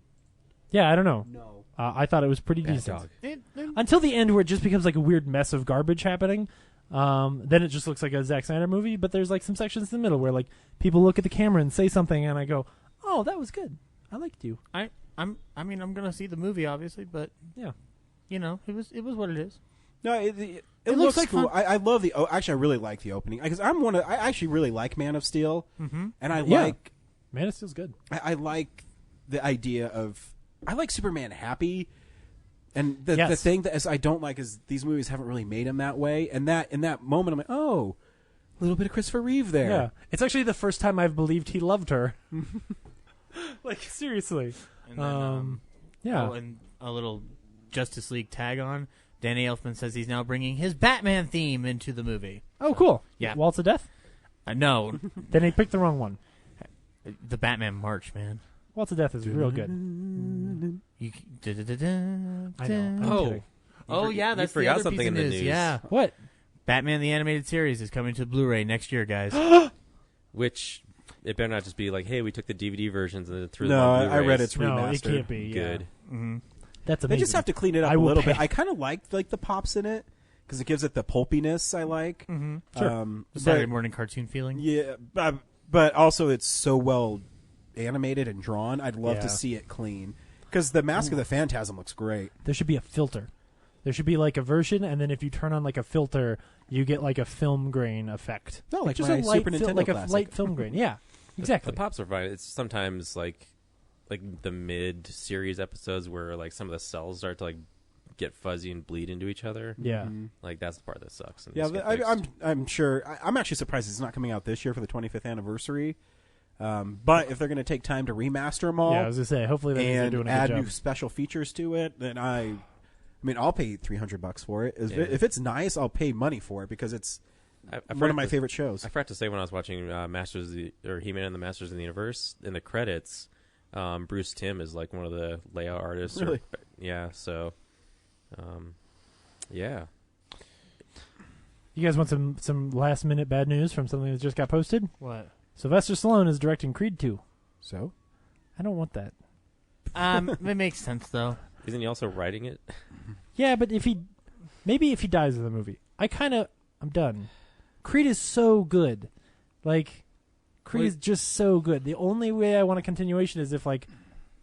Yeah, I don't know. No. I thought it was pretty Bad decent. dog. Until the end where it just becomes like a weird mess of garbage happening. Then it just looks like a Zack Snyder movie, but there's like some sections in the middle where like people look at the camera and say something and I go, "Oh, that was good. I liked you." I'm gonna see the movie obviously, but yeah. You know, it was what it is. No, it looks like cool. fun. I love the. Actually, I really like the opening because I actually really like Man of Steel, and I Yeah. like. Man of Steel's good. I like the idea of. I like Superman happy, and the Yes. thing that I don't like is these movies haven't really made him that way. And that in that moment, I'm like, oh, a little bit of Christopher Reeve there. Yeah, it's actually the first time I've believed he loved her. Like seriously. And then, Yeah. Oh, and a little Justice League tag on. Danny Elfman says he's now bringing his Batman theme into the movie. Oh, cool. Yeah. Waltz of Death. No, Then he picked the wrong one. the Batman March, man. Waltz of Death is real good. You, I know. I'm Oh. kidding. Oh yeah, that's forgot the other something piece in of the news. news. Yeah, What? Batman the Animated Series is coming to Blu-ray next year, guys. Which it better not just be like, hey, we took the DVD versions and threw them No, on I Blu-rays. read it's No, remastered. it can't be. Yeah. Good. That's They amazing. just have to clean it up I a will little bit. pay. I kind of like the pops in it because it gives it the pulpiness I like. Sure. The Saturday But- morning cartoon feeling. Yeah, but also it's so well animated and drawn. I'd love to Yeah. see it clean because the Mask of the Phantasm looks great. There should be a filter. There should be like a version, and then if you turn on like a filter, you get like a film grain effect. No, like just my a light Super Nintendo like a classic. light film grain. Yeah, exactly. The pops are fine. It's sometimes like the mid-series episodes where like some of the cells start to like get fuzzy and bleed into each other. Yeah. Like that's the part that sucks. And Yeah, just get I'm fixed. I'm sure. I'm actually surprised it's not coming out this year for the 25th anniversary. But if they're going to take time to remaster them all Yeah, I was gonna say. Hopefully they're and doing a add good job. new special features to it, then I mean, I'll pay $300 for it. Yeah. If it's nice, I'll pay money for it because it's I one forgot of my to- favorite shows. I forgot to say when I was watching Masters of the, or He-Man and the Masters of the Universe, in the credits, Bruce Timm is like one of the layout artists. Really? Yeah. So, yeah. You guys want some last minute bad news from something that just got posted? What? Sylvester Stallone is directing Creed 2. So I don't want that. It makes sense though. Isn't he also writing it? Yeah, but if he dies in the movie, I'm done. Creed is so good. Like Creed is just so good. The only way I want a continuation is if like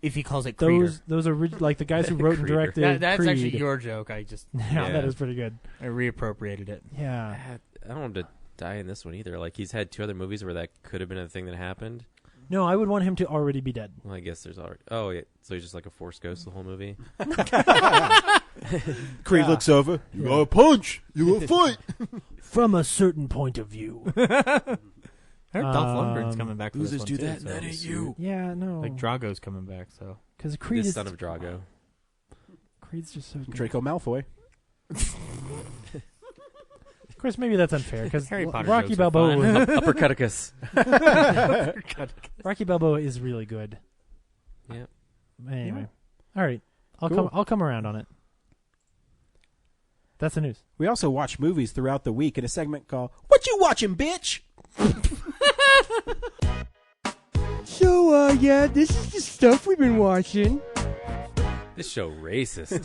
If he calls it Creeder. those are like the guys who wrote and Creeder. directed That's Creed. actually your joke. I just Yeah, that Yeah. is pretty good. I reappropriated it. Yeah. I don't want him to die in this one either. Like he's had 2 other movies where that could have been a thing that happened. No, I would want him to already be dead. Well, I guess there's already. Oh, yeah. So he's just like a Force ghost the whole movie. Creed looks over. You got a punch. You got a fight. From a certain point of view. I heard Dolph Lundgren's coming back for this Losers one do too, that, so- that ain't you. Yeah, no. Like Drago's coming back, so Because Creed The is son of Drago. Creed's just so good. Draco Malfoy. Of course, maybe that's unfair because Harry Potter Rocky jokes are Balboa. fun. Was, Uppercuticus. Rocky Balboa is really good. Yep. Anyway, all right, Cool. I'll come around on it. That's the news. We also watch movies throughout the week in a segment called "What You Watching, Bitch?" So, yeah, this is the stuff we've been watching. This show racist.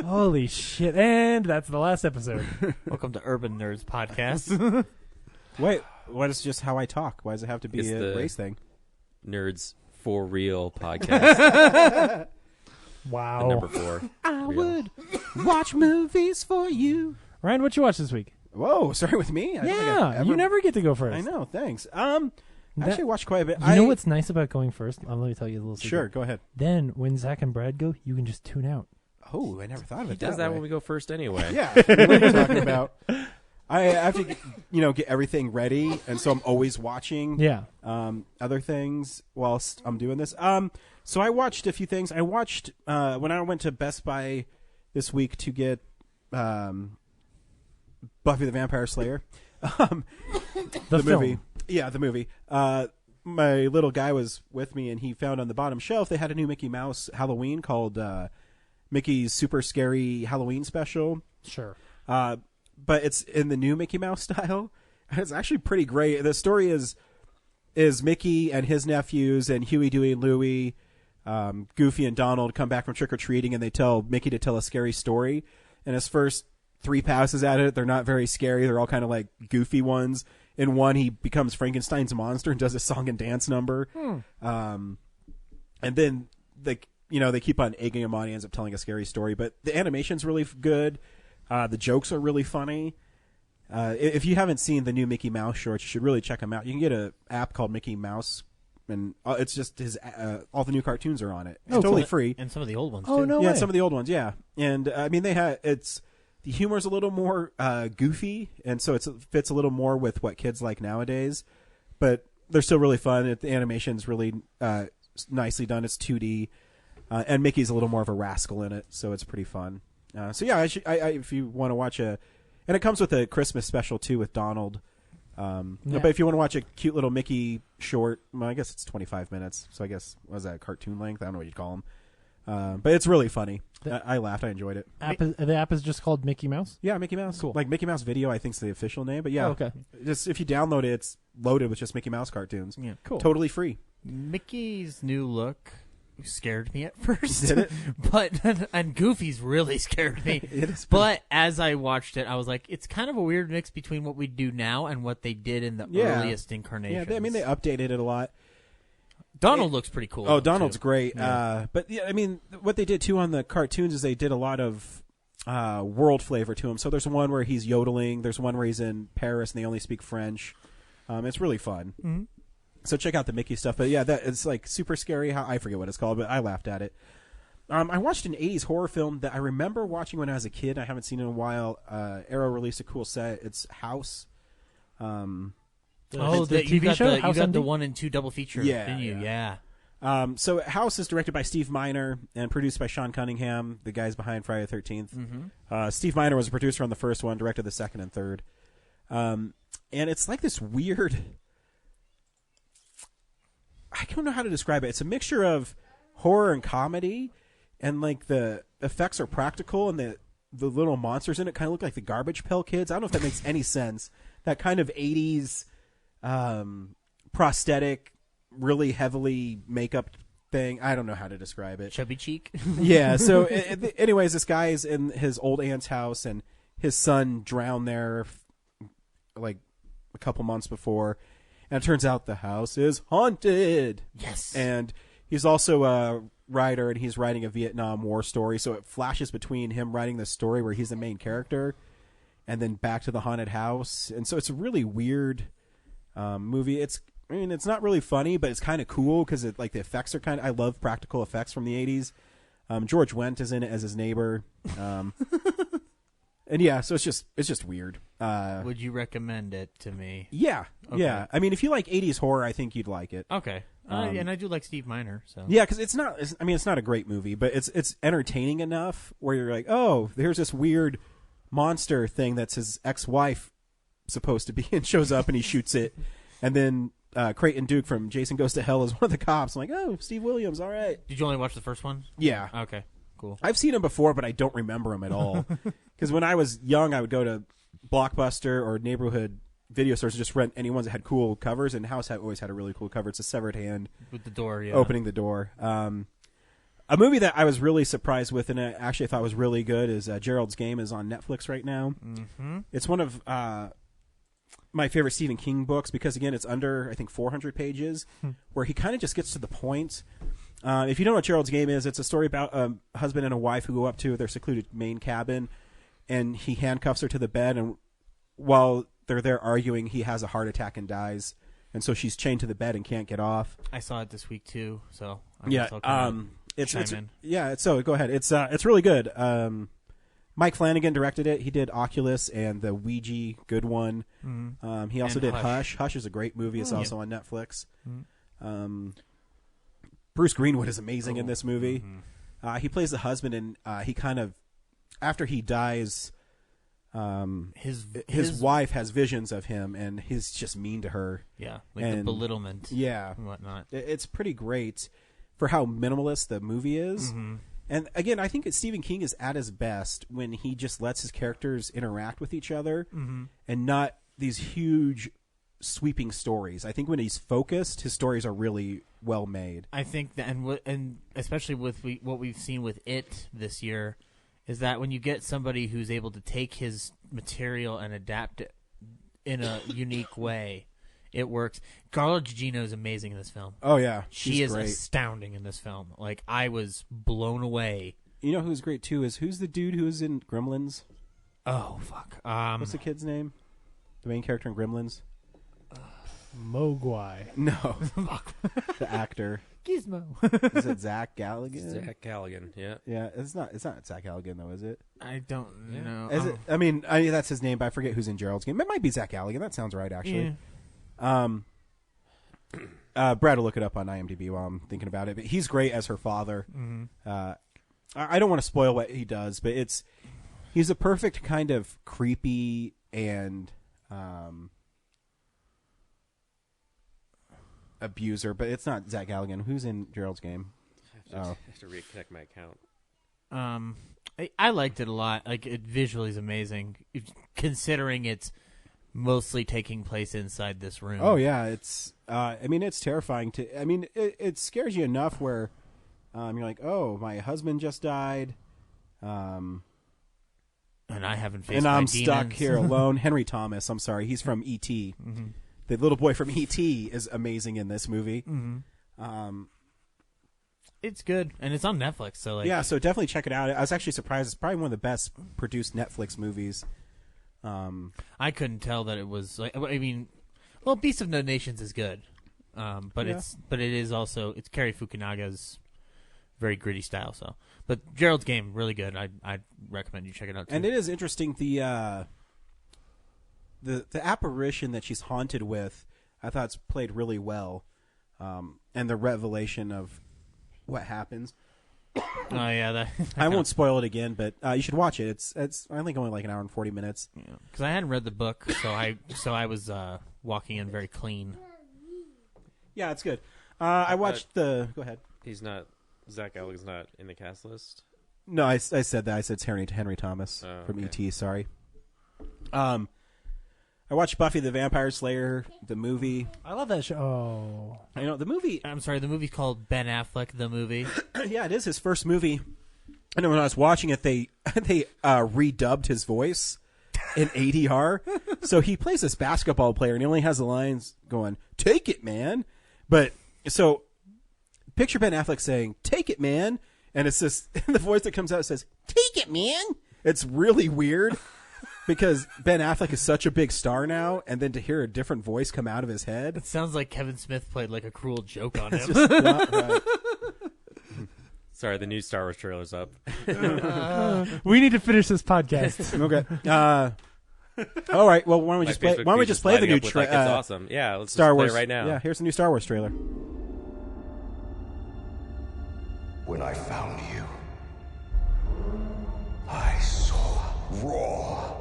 Holy shit! And that's the last episode. welcome to Urban Nerds Podcast. Wait, what is just how I talk? Why does it have to be It's a the- race thing? Nerds for Real podcast. Wow. Number 4. I Real. would watch movies for you. Ryan, what you watch this week? Whoa, sorry with me. I don't think I've Yeah, ever- you never get to go first. I know. Thanks. That- Actually, watched quite a bit. You know what's nice about going first? Let me tell you a little secret. Sure, go ahead. Then when Zach and Brad go, you can just tune out. Oh, I never thought of He it. does that way. when we go first anyway. Yeah, what are you talking about? I have to, get everything ready, and so I'm always watching. Yeah. Other things whilst I'm doing this. So I watched a few things. I watched when I went to Best Buy this week to get Buffy the Vampire Slayer. The film. movie. Yeah, the movie. My little guy was with me, and he found on the bottom shelf they had a new Mickey Mouse Halloween called Mickey's Super Scary Halloween Special. Sure. But it's in the new Mickey Mouse style. It's actually pretty great. The story is Mickey and his nephews and Huey, Dewey, and Louie, Goofy and Donald come back from trick-or-treating, and they tell Mickey to tell a scary story. And his first 3 passes at it, they're not very scary. They're all kind of like goofy ones. In one, he becomes Frankenstein's monster and does a song and dance number. And then they keep on egging him on. He ends up telling a scary story. But the animation's really good. The jokes are really funny. If you haven't seen the new Mickey Mouse shorts, you should really check them out. You can get an app called Mickey Mouse, and it's just his. All the new cartoons are on it. It's totally free, and some of the old ones. Oh, too. no yeah, way. some of the old ones, yeah. And I mean, the humor's a little more goofy, and so it fits a little more with what kids like nowadays. But they're still really fun. The animation's really nicely done. It's 2D, and Mickey's a little more of a rascal in it, so it's pretty fun. So yeah, if you want to watch and it comes with a Christmas special too with Donald. But if you want to watch a cute little Mickey short, well, I guess it's 25 minutes. So I guess what was that, cartoon length? I don't know what you'd call them. But it's really funny. I laughed. I enjoyed it. The app is just called Mickey Mouse? Yeah, Mickey Mouse. Cool. Like Mickey Mouse Video, I think is the official name. But yeah, okay. Just if you download it, it's loaded with just Mickey Mouse cartoons. Yeah, cool. Totally free. Mickey's new look scared me at first. Did it? But and Goofy's really scared me. It is but as I watched it, I was like, it's kind of a weird mix between what we do now and what they did in the earliest incarnations. Yeah, they updated it a lot. Donald looks pretty cool. Oh, Donald's great. Yeah. But yeah, I mean, what they did too on the cartoons is they did a lot of world flavor to him. So there's one where he's yodeling. There's one where he's in Paris and they only speak French. It's really fun. Mm-hmm. So check out the Mickey stuff. But yeah, it's like super scary. I forget what it's called, but I laughed at it. I watched an 80s horror film that I remember watching when I was a kid. I haven't seen it in a while. Arrow released a cool set. It's House. The you TV got show? the, you House got the MD? 1 and 2 double feature, Yeah, didn't you? yeah. Yeah. So House is directed by Steve Miner and produced by Sean Cunningham, the guys behind Friday the 13th. Mm-hmm. Steve Miner was a producer on the first one, directed the second and third. And it's like this weird... I don't know how to describe it. It's a mixture of horror and comedy, and like the effects are practical, and the little monsters in it kind of look like the Garbage Pail Kids. I don't know if that makes any sense. That kind of 80s prosthetic, really heavily makeup thing. I don't know how to describe it. Chubby cheek. Yeah. So, anyways, this guy is in his old aunt's house, and his son drowned there like a couple months before. And it turns out the house is haunted. Yes. And he's also a writer, and he's writing a Vietnam War story. So it flashes between him writing this story where he's the main character and then back to the haunted house. And so it's a really weird movie. It's not really funny, but it's kind of cool because the effects are I love practical effects from the 80s. George Wendt is in it as his neighbor. And yeah, so it's just weird. Would you recommend it to me? Yeah, Okay. yeah. I mean, if you like 80s horror, I think you'd like it. Okay. And I do like Steve Miner, so. Yeah, because it's not a great movie, but it's entertaining enough where you're like, oh, there's this weird monster thing that's his ex-wife supposed to be, and shows up and he shoots it. And then Creighton Duke from Jason Goes to Hell is one of the cops. I'm like, oh, Steve Williams, all right. Did you only watch the first one? Yeah. Okay, cool. I've seen him before, but I don't remember him at all. Because when I was young, I would go to Blockbuster or neighborhood video stores to just rent any ones that had cool covers, and House always had a really cool cover. It's a severed hand With the door, yeah. opening the door. A movie that I was really surprised with, and I actually thought was really good, is Gerald's Game is on Netflix right now. Mm-hmm. It's one of my favorite Stephen King books because, again, it's under, I think, 400 pages, where he kind of just gets to the point. If you don't know what Gerald's Game is, it's a story about a husband and a wife who go up to their secluded main cabin, and he handcuffs her to the bed, and while they're there arguing, he has a heart attack and dies. And so she's chained to the bed and can't get off. I saw it this week too, so I Yeah, guess I'll kind of chime in. So go ahead. It's really good. Mike Flanagan directed it. He did Oculus and the Ouija, good one. Mhm. He also And did Hush. Hush. Hush is a great movie. It's Oh, also on Netflix. Bruce Greenwood is amazing in this movie. He plays the husband, and he kind of, after he dies, his wife has visions of him, and he's just mean to her. Yeah, like the belittlement. Yeah, and whatnot. It's pretty great for how minimalist the movie is. Mhm. And again, I think Stephen King is at his best when he just lets his characters interact with each other, and not these huge, sweeping stories. I think when he's focused, his stories are really well made. I think that, and especially with what we've seen with It this year, is that when you get somebody who's able to take his material and adapt it in a unique way, it works. Carla Gugino is amazing in this film. Oh yeah, she she's is great. astounding in this film. Like, I was blown away. You know who's great too is who's the dude who was in Gremlins? Oh fuck. What's the kid's name? The main character in Gremlins? Mogwai. No. The actor. Gizmo. Is it Zach Galligan? Zach Galligan, yeah. Yeah, it's not Zach Galligan though, is it? I don't know. Is it? I mean, that's his name, but I forget who's in Gerald's Game. It might be Zach Galligan. That sounds right, actually. Yeah. Brad will look it up on IMDb while I'm thinking about it. But he's great as her father. Mm-hmm. I don't want to spoil what he does, but he's a perfect kind of creepy and abuser. But it's not Zach Galligan. Who's in Gerald's Game? I have to reconnect my account. I liked it a lot. Like, it visually is amazing, considering it's mostly taking place inside this room. Oh yeah, it's. I mean, it's terrifying to. I mean, it scares you enough where you're like, oh, my husband just died, and I haven't faced and my I'm demons. stuck here alone. Henry Thomas. I'm sorry, he's from E.T. Mm-hmm. The little boy from E.T. is amazing in this movie. Mm-hmm. It's good, and it's on Netflix. So like, yeah, so definitely check it out. I was actually surprised. It's probably one of the best produced Netflix movies. I couldn't tell that it was like. I mean, well, Beast of No Nations is good, but Yeah. it is also it's Cary Fukunaga's very gritty style. So, but Gerald's Game really good. I'd recommend you check it out too. And it is interesting the apparition that she's haunted with. I thought it's played really well, and the revelation of what happens. Oh yeah, that I won't spoil it again, but you should watch it. It's I think only like an hour and 40 minutes. because I hadn't read the book, so I was walking in very clean. Yeah, it's good. I watched the. Go ahead. He's not. Zach Galligan's not in the cast list. No, I said that. I said it's Henry Thomas from okay. E.T. Sorry. I watched Buffy the Vampire Slayer, the movie. I love that show. Oh. You know, the movie. I'm sorry, the movie's called Ben Affleck the movie. Yeah, it is his first movie. And when I was watching it, they redubbed his voice in ADR. So he plays this basketball player, and he only has the lines going, "Take it, man." But so picture Ben Affleck saying, "Take it, man," and it's just the voice that comes out says, "Take it, man." It's really weird. Because Ben Affleck is such a big star now, and then to hear a different voice come out of his head. It sounds like Kevin Smith played like a cruel joke on him. It's just not right. Sorry, the new Star Wars trailer's up. We need to finish this podcast. Okay. All right. Well, why don't we just play? Facebook Why don't we feed just play the lighting new up with, trailer? like, it's awesome. Yeah, let's Star just play Wars it right now. Yeah, here's the new Star Wars trailer. When I found you, I saw raw,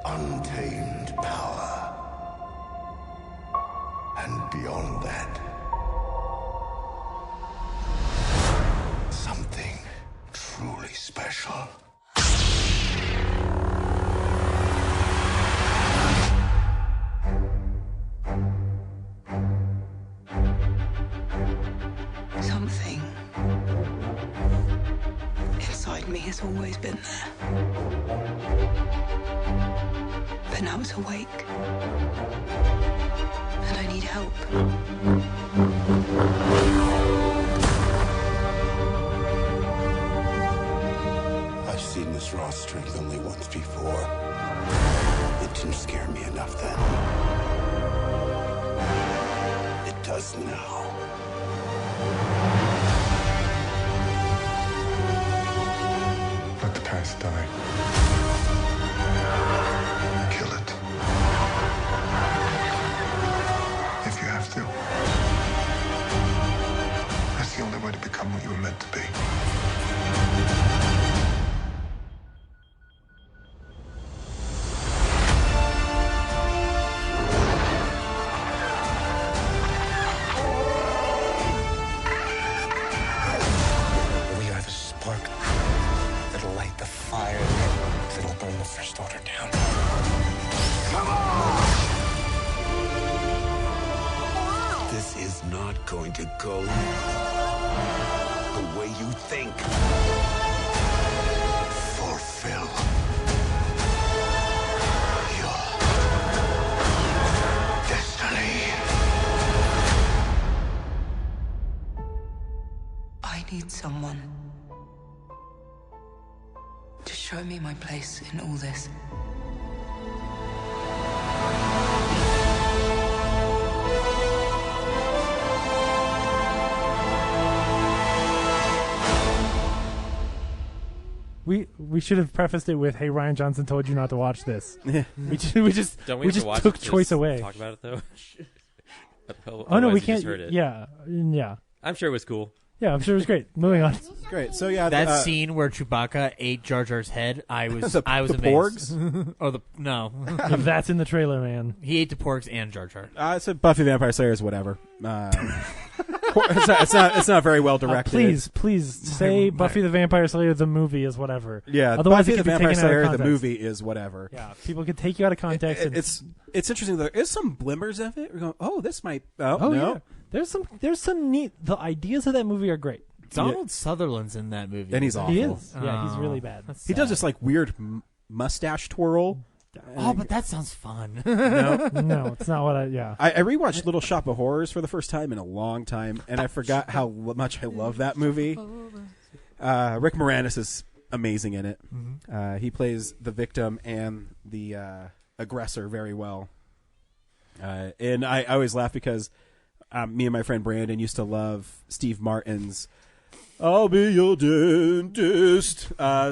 untamed power. And beyond that, something truly special. Something inside me has always been there. But now it's awake. And I need help. I've seen this raw strength only once before. It didn't scare me enough then. It does now. Let the past die. Kill it. If you have to. That's the only way to become what you were meant to be. We are the spark that'll light the fire that'll burn the First Order down. Come on! This is not going to go the way you think. Fulfill your destiny. I need someone to Show me my place in all this. We should have prefaced it with, "Hey, Ryan Johnson told you not to watch this." we just Don't we have to watch took it to choice away. Talk about it though. Oh no, we Otherwise you can't. just heard it. Yeah. I'm sure it was cool. Yeah, I'm sure it was great. Moving on. Great. So yeah, That scene where Chewbacca ate Jar Jar's head, I was the amazed. porgs? Oh, no. If that's in the trailer, man. He ate the porgs and Jar Jar. So Buffy the Vampire Slayer is whatever. It's not very well directed. Please say Buffy the Vampire Slayer the movie is whatever. Yeah, Otherwise, Buffy it the could be Vampire taken out of Slayer the context. movie is whatever. Yeah, people can take you out of context. and It's interesting. There is some glimmers of it. We're going, oh, this might. Oh, oh no. yeah, there's some neat. The ideas of that movie are great. Donald Sutherland's in that movie. And he's awful. He is. Yeah, he's really bad. He does this like weird mustache twirl. Oh, but that sounds fun. No, it's not what I. Yeah, I rewatched Little Shop of Horrors for the first time in a long time, and I forgot how much I love that movie. Rick Moranis is amazing in it. Mm-hmm. He plays the victim and the aggressor very well. And I always laugh because me and my friend Brandon used to love Steve Martin's "I'll Be Your Dentist"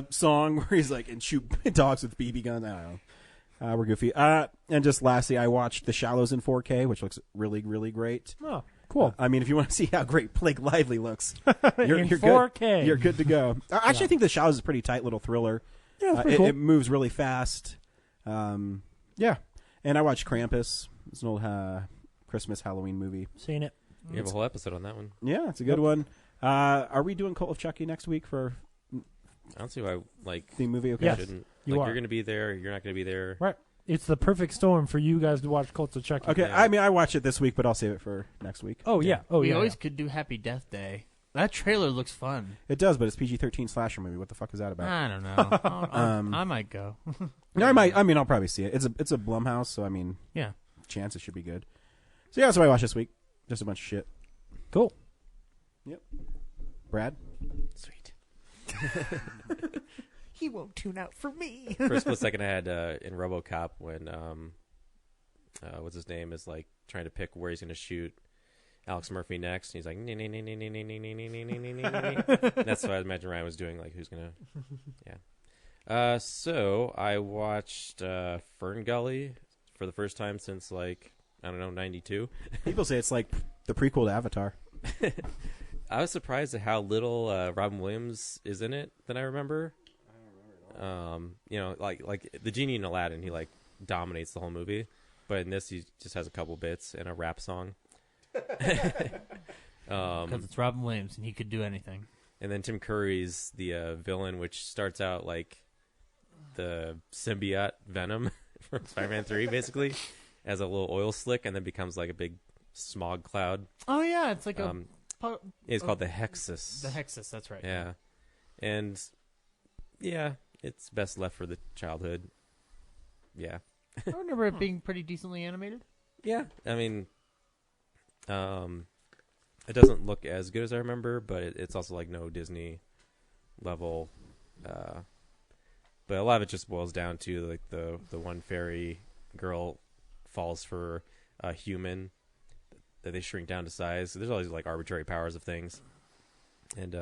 song, where he's like, and shoot dogs with BB guns. I don't know. We're goofy. And just lastly, I watched The Shallows in 4K, which looks really, really great. Oh, cool. I mean, if you want to see how great Blake Lively looks, you're In good. 4K. You're good to go. Actually, I think The Shallows is a pretty tight little thriller. Yeah, it's pretty cool. It moves really fast. Yeah. And I watched Krampus. It's an old Christmas Halloween movie. Seen it. You have a whole episode on that one. Yeah, it's a good one. Are we doing Cult of Chucky next week for I don't see why the movie? Okay. Yes. shouldn't. You are. You're going to be there. You're not going to be there. Right. It's the perfect storm for you guys to watch Cult of Chucky. Okay. Yeah. I mean, I watched it this week, but I'll save it for next week. Oh yeah. Oh we yeah. always could do Happy Death Day. That trailer looks fun. It does, but it's PG-13 slasher movie. What the fuck is that about? I don't know. I might go. No, I might. I mean, I'll probably see it. It's a Blumhouse, so I mean, Yeah. chances should be good. So yeah, that's what I watched this week. Just a bunch of shit. Cool. Yep. Brad. Sweet. He won't tune out for me. For a split second, I had in RoboCop when what's his name is like trying to pick where he's going to shoot Alex Murphy next. And he's like, that's what I imagine Ryan was doing. Like, who's gonna? Yeah. So I watched Fern Gully for the first time since like I don't know '92. People say it's like the prequel to Avatar. I was surprised at how little Robin Williams is in it than I remember. You know, like the genie in Aladdin, he like dominates the whole movie, but in this he just has a couple bits and a rap song. Because it's Robin Williams and he could do anything. And then Tim Curry's the villain, which starts out like the symbiote Venom from Spider-Man 3, basically, as a little oil slick, and then becomes like a big smog cloud. Oh yeah, it's like it's called the Hexus. The Hexus, that's right. Yeah, and yeah, it's best left for the childhood. Yeah, I remember it being pretty decently animated. Yeah, I mean, it doesn't look as good as I remember, but it's also like no Disney level. But a lot of it just boils down to like the one fairy girl falls for a human that they shrink down to size. So there's all these like arbitrary powers of things, and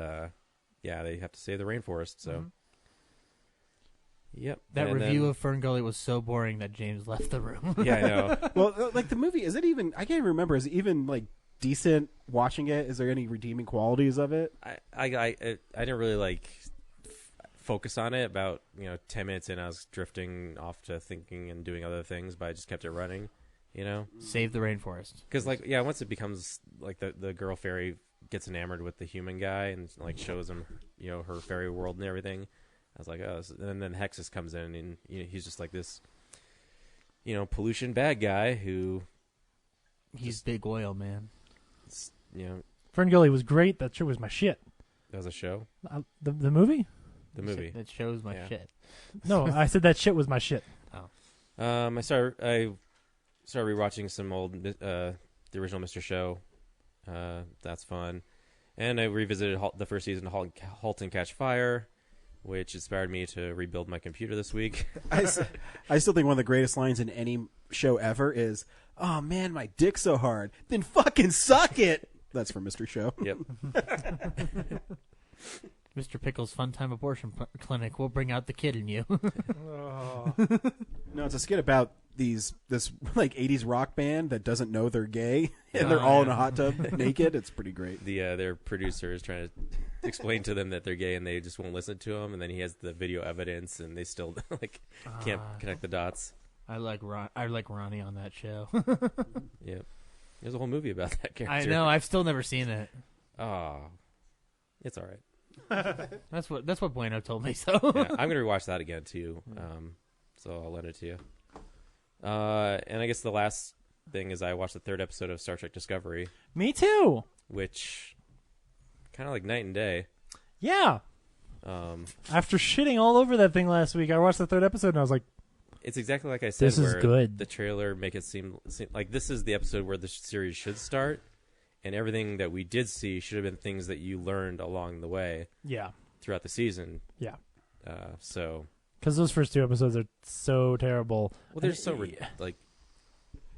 yeah, they have to save the rainforest. So. Mm-hmm. Yep. That and review then, of Fern Gully was so boring that James left the room. Yeah, I know. Well, like the movie, is it even? I can't even remember. Is it even like decent watching it? Is there any redeeming qualities of it? I didn't really like focus on it. About 10 minutes in, I was drifting off to thinking and doing other things, but I just kept it running. Save the rainforest. Because once it becomes like the girl fairy gets enamored with the human guy and like shows him her fairy world and everything. I was like, oh, and then Hexus comes in, and he's just like this, pollution bad guy who. He's big oil, man. Fern Gully was great. That show was my shit. That was a show. The movie. The movie. That shows my shit. No, I said that shit was my shit. Oh. I started rewatching some old the original Mr. Show. That's fun, and I revisited the first season of *Halt and Catch Fire*, which inspired me to rebuild my computer this week. I still think one of the greatest lines in any show ever is, "Oh man, my dick's so hard." Then fucking suck it. That's from Mr. Show. Yep. Mr. Pickle's Fun Time Abortion Clinic will bring out the kid in you. No, it's a skit about this like 80s rock band that doesn't know they're gay, and they're all in a hot tub naked. It's pretty great. Their producer is trying to explain to them that they're gay, and they just won't listen to him. And then he has the video evidence, and they still can't connect the dots. I like Ronnie on that show. Yep. There's a whole movie about that character. I know. I've still never seen it. Oh, it's all right. That's what Bueno told me. So yeah, I'm gonna rewatch that again too. So I'll lend it to you. And I guess the last thing is I watched the 3rd episode of Star Trek Discovery. Me too. Which kind of like night and day. Yeah. After shitting all over that thing last week, I watched the 3rd episode and I was like, it's exactly like I said. This is where good. The trailer make it seem like this is the episode where the series should start. And everything that we did see should have been things that you learned along the way. Yeah. Throughout the season. Yeah. So. Because those first 2 episodes are so terrible. Well, they're so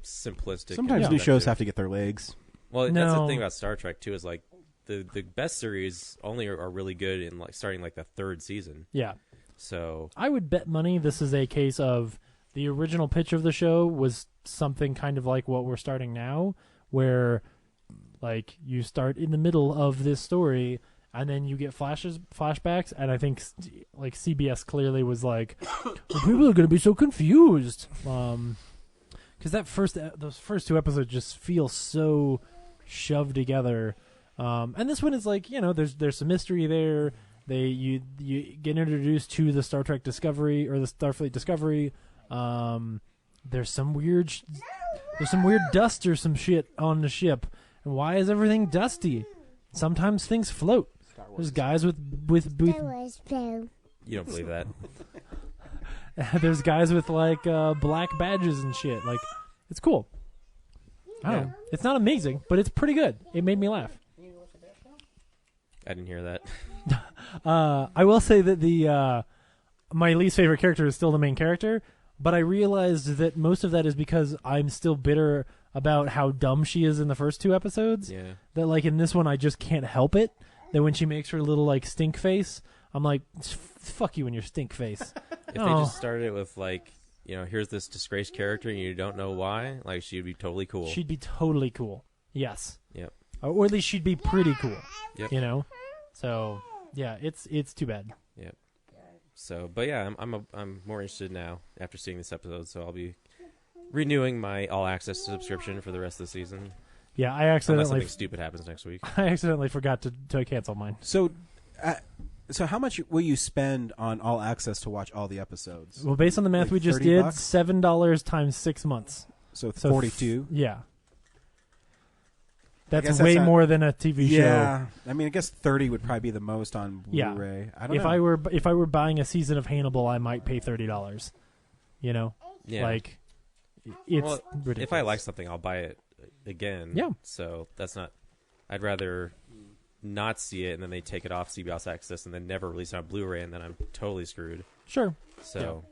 simplistic. Sometimes new shows have to get their legs. Well, that's the thing about Star Trek too. Is like the best series only are really good in like starting like the 3rd season. Yeah. So I would bet money this is a case of the original pitch of the show was something kind of like what we're starting now, where like you start in the middle of this story and then you get flashbacks, and I think like CBS clearly was like, people are going to be so confused, because those first 2 episodes just feel so shoved together, and this one is like, there's some mystery there. You get introduced to the Star Trek Discovery or the Starfleet Discovery. There's some weird dust or some shit on the ship. And why is everything dusty? Sometimes things float. There's guys with you don't believe that. There's guys with like black badges and shit. Like, it's cool. I don't know. It's not amazing, but it's pretty good. It made me laugh. I didn't hear that. I will say that my least favorite character is still the main character, but I realized that most of that is because I'm still bitter about how dumb she is in the first 2 episodes. Yeah. That like in this one I just can't help it. That when she makes her little like stink face, I'm like, fuck you and your stink face. If they just started it with like, here's this disgraced character and you don't know why, like she'd be totally cool. She'd be totally cool. Yes. Yep. Or at least she'd be pretty cool. Yep. So yeah, it's too bad. Yep. So, but yeah, I'm more interested now after seeing this episode. So I'll be renewing my all access subscription for the rest of the season. Yeah, unless something stupid happens next week. I accidentally forgot to cancel mine. So how much will you spend on all access to watch all the episodes? Well, based on the math like we just did, $30? $7 times 6 months. So 42. Yeah. That's way more than a TV show. Yeah, I mean, I guess 30 would probably be the most on Blu-ray. Yeah. I don't know. If I were buying a season of Hannibal, I might pay $30. Yeah. Like it's ridiculous. If I like something, I'll buy it again. Yeah. So that's not. I'd rather not see it and then they take it off CBS Access and then never release it on Blu-ray and then I'm totally screwed. Sure. So.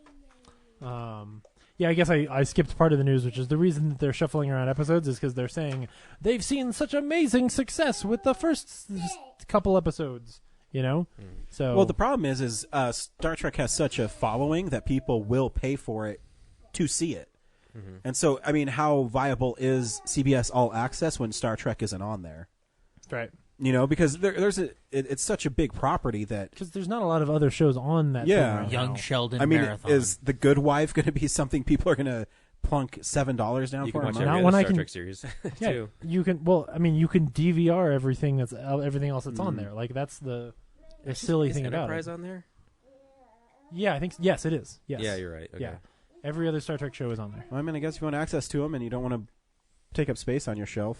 Yeah, I guess I skipped part of the news, which is the reason that they're shuffling around episodes is because they're saying they've seen such amazing success with the first couple episodes, So well, the problem is Star Trek has such a following that people will pay for it to see it, and so I mean, how viable is CBS All Access when Star Trek isn't on there? Right. Because it's such a big property that because there's not a lot of other shows on that. Yeah, thing right Young now. Sheldon. I mean, Marathon. is The Good Wife going to be something people are going to plunk $7 down you for? can watch a month? every other Star Trek series too. You can. Well, I mean, you can DVR everything else that's on there. Like that's the silly thing about it. Enterprise on there? Yeah, I think yes, it is. Yes. Yeah, you're right. Okay. Yeah, every other Star Trek show is on there. Well, I mean, I guess if you want access to them and you don't want to take up space on your shelf.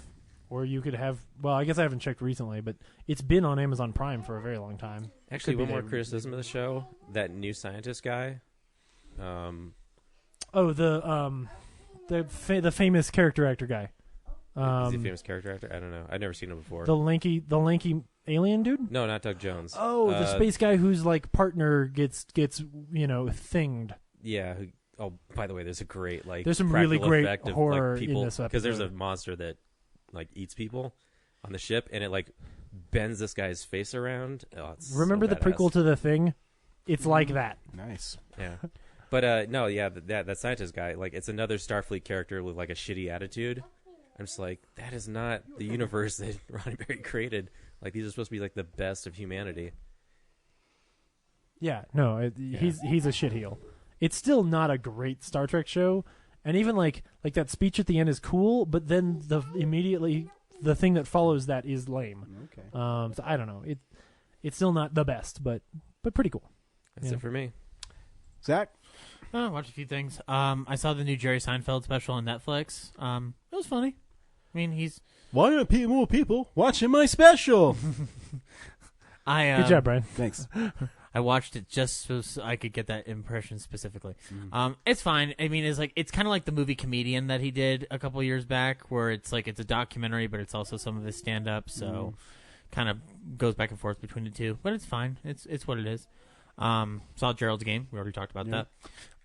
Or you could have. Well, I guess I haven't checked recently, but it's been on Amazon Prime for a very long time. Actually, one more criticism of the show: that new scientist guy. The famous character actor guy. Is he a famous character actor? I don't know. I've never seen him before. The lanky alien dude. No, not Doug Jones. Oh, the space guy whose like partner gets thinged. Yeah. Oh, by the way, there's a great there's some really great effect of, horror like, people, in this episode because there's a monster that like eats people on the ship, and it like bends this guy's face around. Oh, it's Remember so the prequel to The Thing? It's like that. Nice. Yeah. But no, yeah, that scientist guy, like, it's another Starfleet character with like a shitty attitude. I'm just like, that is not the universe that Roddenberry created. Like, these are supposed to be like the best of humanity. Yeah, no, he's a shitheel. It's still not a great Star Trek show, and even like that speech at the end is cool, but then immediately the thing that follows that is lame. Okay. So I don't know. It's still not the best, but pretty cool. That's it for me. Zach? I watched a few things. I saw the new Jerry Seinfeld special on Netflix. It was funny. I mean, Why aren't more people watching my special? Good job, Brian. Thanks. I watched it just so I could get that impression specifically. It's fine. I mean, it's kind of like the movie Comedian that he did a couple years back, where it's a documentary, but it's also some of his stand-up. So, kind of goes back and forth between the two. But it's fine. It's what it is. Saw Gerald's Game. We already talked about that.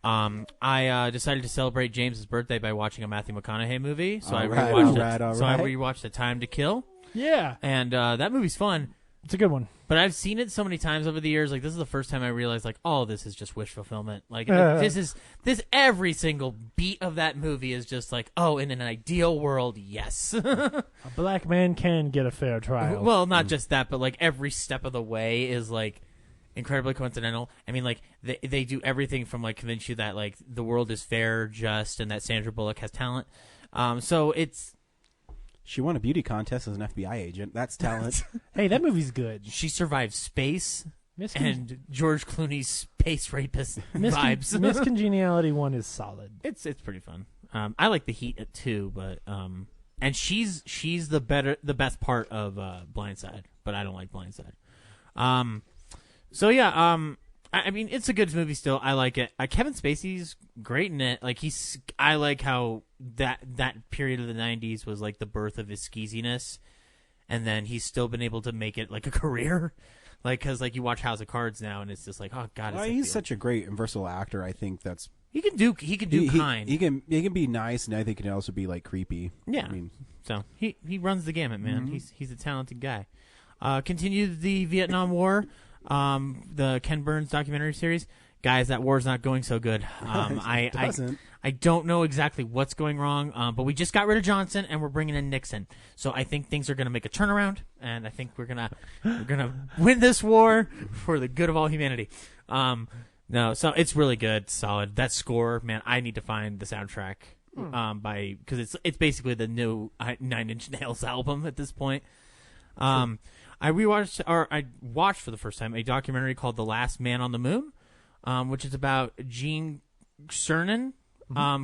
I decided to celebrate James's birthday by watching a Matthew McConaughey movie. So I rewatched The Time to Kill. Yeah, and that movie's fun. It's a good one. But I've seen it so many times over the years. Like, this is the first time I realized, like, oh, this is just wish fulfillment. Like, this every single beat of that movie is just like, oh, in an ideal world, yes. A black man can get a fair trial. Well, not just that, but like every step of the way is like incredibly coincidental. I mean, like they do everything from like convince you that like the world is fair, just, and that Sandra Bullock has talent. So it's. She won a beauty contest as an FBI agent. That's talent. Hey, that movie's good. She survived space and George Clooney's space rapist vibes. Miss Congeniality 1 is solid. It's pretty fun. I like the Heat too, but and she's the best part of Blindside, but I don't like Blindside. So yeah, I mean, it's a good movie still. I like it. Kevin Spacey's great in it. Like I like how that period of the 90s was like the birth of his skeeziness, and then he's still been able to make it like a career. Like, because like you watch House of Cards now, and it's just like, oh god. Well, he's such a great and versatile actor. I think that's he can do kind. He can be nice, and I think he can also be like creepy. Yeah. I mean, so he runs the gamut, man. He's a talented guy. Continued the Vietnam War. The Ken Burns documentary series. Guys, that war's not going so good. I don't know exactly what's going wrong, but we just got rid of Johnson and we're bringing in Nixon. So I think things are going to make a turnaround, and I think we're gonna win this war for the good of all humanity. No, so it's really good, solid. That score, man, I need to find the soundtrack because it's basically the new Nine Inch Nails album at this point. I watched for the first time a documentary called The Last Man on the Moon, which is about Gene Cernan,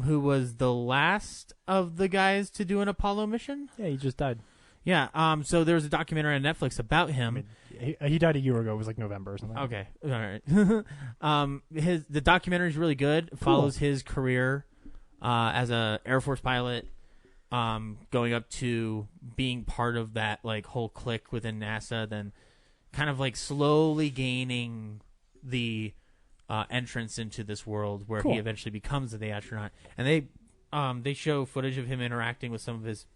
who was the last of the guys to do an Apollo mission. Yeah, he just died. Yeah. So there was a documentary on Netflix about him. I mean, he died a year ago. It was like November or something. Okay. All right. The documentary is really good. It follows his career as a Air Force pilot. Going up to being part of that like whole clique within NASA, then kind of like slowly gaining the entrance into this world where he eventually becomes the astronaut. And they show footage of him interacting with some of his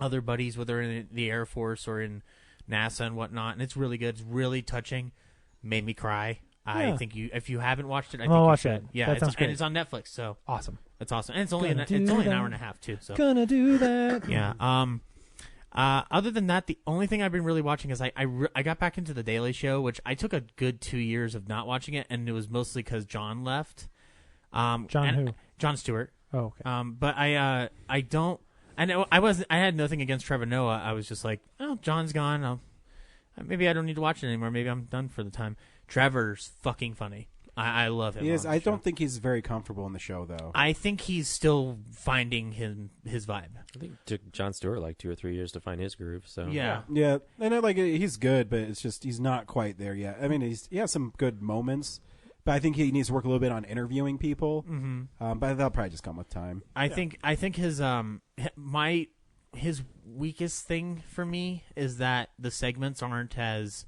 other buddies, whether in the Air Force or in NASA and whatnot. And it's really good. It's really touching. Made me cry. I think if you haven't watched it, I think you should. That. Yeah, that sounds great. And it's on Netflix. So awesome. That's awesome, and it's only an hour and a half too. So gonna do that. Yeah. Other than that, the only thing I've been really watching is I got back into The Daily Show, which I took a good 2 years of not watching it, and it was mostly because John left. John who? John Stewart. Oh, okay. But I don't. I know I had nothing against Trevor Noah. I was just like, oh, John's gone. Maybe I don't need to watch it anymore. Maybe I'm done for the time. Trevor's fucking funny. I love him. He is. I don't think he's very comfortable in the show, though. I think he's still finding his vibe. I think it took Jon Stewart like 2 or 3 years to find his groove. So yeah, and I like it. He's good, but it's just he's not quite there yet. I mean, he has some good moments, but I think he needs to work a little bit on interviewing people. But that'll probably just come with time. I think his his weakest thing for me is that the segments aren't as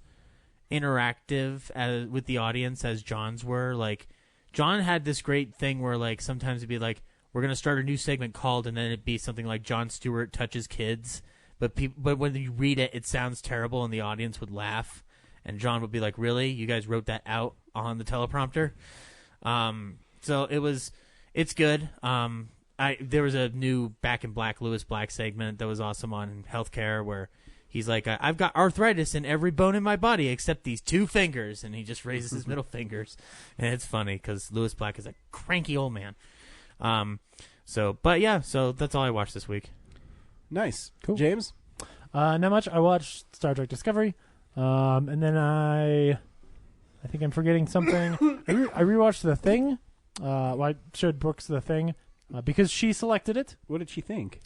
interactive with the audience as John's were. Like, John had this great thing where, like, sometimes it'd be like, we're going to start a new segment called, and then it'd be something like Jon Stewart touches kids. But when you read it, it sounds terrible, and the audience would laugh. And John would be like, really? You guys wrote that out on the teleprompter? So it's good. There was a new Back in Black, Lewis Black segment that was awesome on healthcare where he's like, I've got arthritis in every bone in my body except these 2 fingers. And he just raises his middle fingers. And it's funny because Lewis Black is a cranky old man. So that's all I watched this week. Nice. Cool. James? Not much. I watched Star Trek Discovery. And then I think I'm forgetting something. I rewatched The Thing. I showed Brooks The Thing because she selected it. What did she think?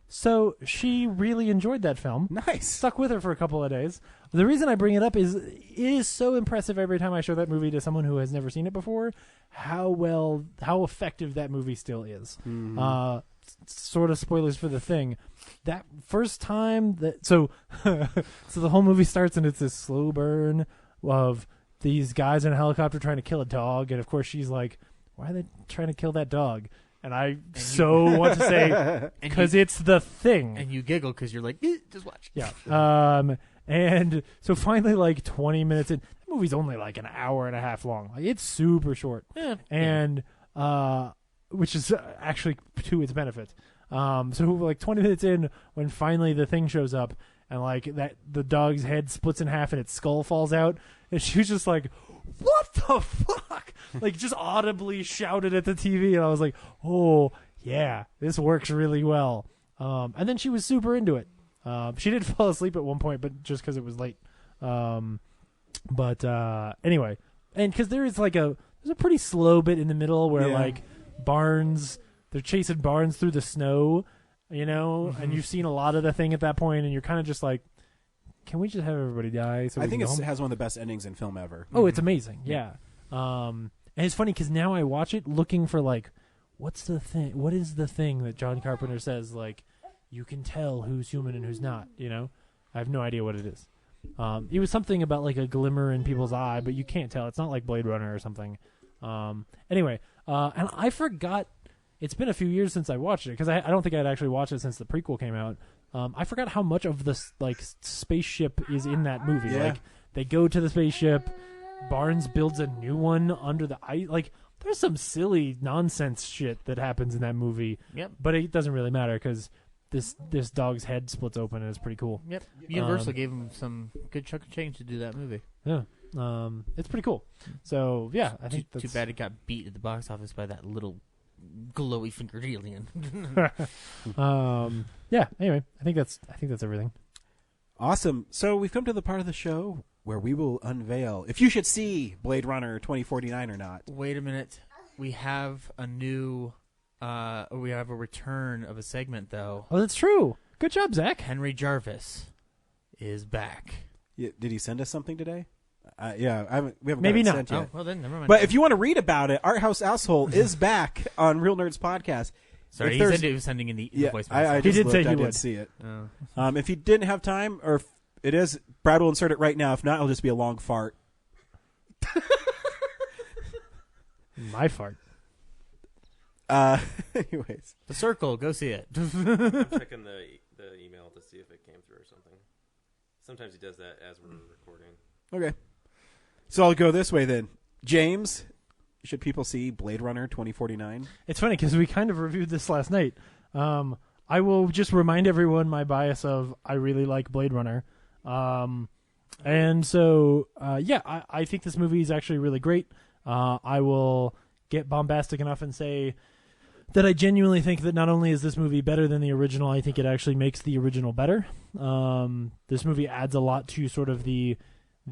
So she really enjoyed that film. Nice. Stuck with her for a couple of days. The reason I bring it up is it is so impressive every time I show that movie to someone who has never seen it before, how effective that movie still is. Mm-hmm. Sort of spoilers for The Thing. That first time so the whole movie starts and it's this slow burn of these guys in a helicopter trying to kill a dog, and of course she's like, why are they trying to kill that dog? And I want to say, because it's The Thing. And you giggle because you're like, just watch. Yeah. And so finally, like 20 minutes in, the movie's only like an hour and a half long. Like, it's super short. Yeah. And, which is actually to its benefit. So like 20 minutes in, when finally The Thing shows up, and like the dog's head splits in half and its skull falls out, and she was just like, what the fuck? Like, just audibly shouted at the TV, and I was like, oh yeah, this works really well. And then she was super into it. She did fall asleep at one point, but just because it was late. But anyway, and because there's a pretty slow bit in the middle where like Barnes, they're chasing Barnes through the snow, and you've seen a lot of The Thing at that point, and you're kind of just like, can we just have everybody die? So I think it has one of the best endings in film ever. Oh, it's amazing. Yeah. And it's funny because now I watch it looking for like, what's the thing? What is the thing that John Carpenter says? Like, you can tell who's human and who's not. I have no idea what it is. It was something about like a glimmer in people's eye, but you can't tell. It's not like Blade Runner or something. Anyway, and I forgot. It's been a few years since I watched it because I don't think I'd actually watched it since the prequel came out. I forgot how much of the spaceship is in that movie. Yeah. Like, they go to the spaceship. Barnes builds a new one under the ice. Like, there's some silly nonsense shit that happens in that movie. Yep. But it doesn't really matter because this dog's head splits open and it's pretty cool. Yep. Universal gave him some good chunk of change to do that movie. Yeah. It's pretty cool. So yeah, I think too bad it got beat at the box office by that little glowy fingered alien. Yeah. Anyway, I think that's everything. Awesome. So we've come to the part of the show where we will unveil if you should see Blade Runner 2049 or not. Wait a minute. We have a new. We have a return of a segment though. Oh, that's true. Good job, Zach. Henry Jarvis is back. Yeah, did he send us something today? We haven't Maybe got it not. sent yet. Oh, well then, never mind. But if you want to read about it, Art House Asshole is back on Real Nerds Podcast. Sorry, he said he was sending in the voicemail. I He just did looked, say he I would. didn't see it. Oh. If you didn't have time, or if it is, Brad will insert it right now. If not, it'll just be a long fart. My fart. Anyways. The Circle, go see it. I'm checking the email to see if it came through or something. Sometimes he does that as we're recording. Okay. So I'll go this way then. James, should people see Blade Runner 2049? It's funny because we kind of reviewed this last night. I will just remind everyone my bias of I really like Blade Runner. And so, I think this movie is actually really great. I will get bombastic enough and say that I genuinely think that not only is this movie better than the original, I think it actually makes the original better. This movie adds a lot to sort of the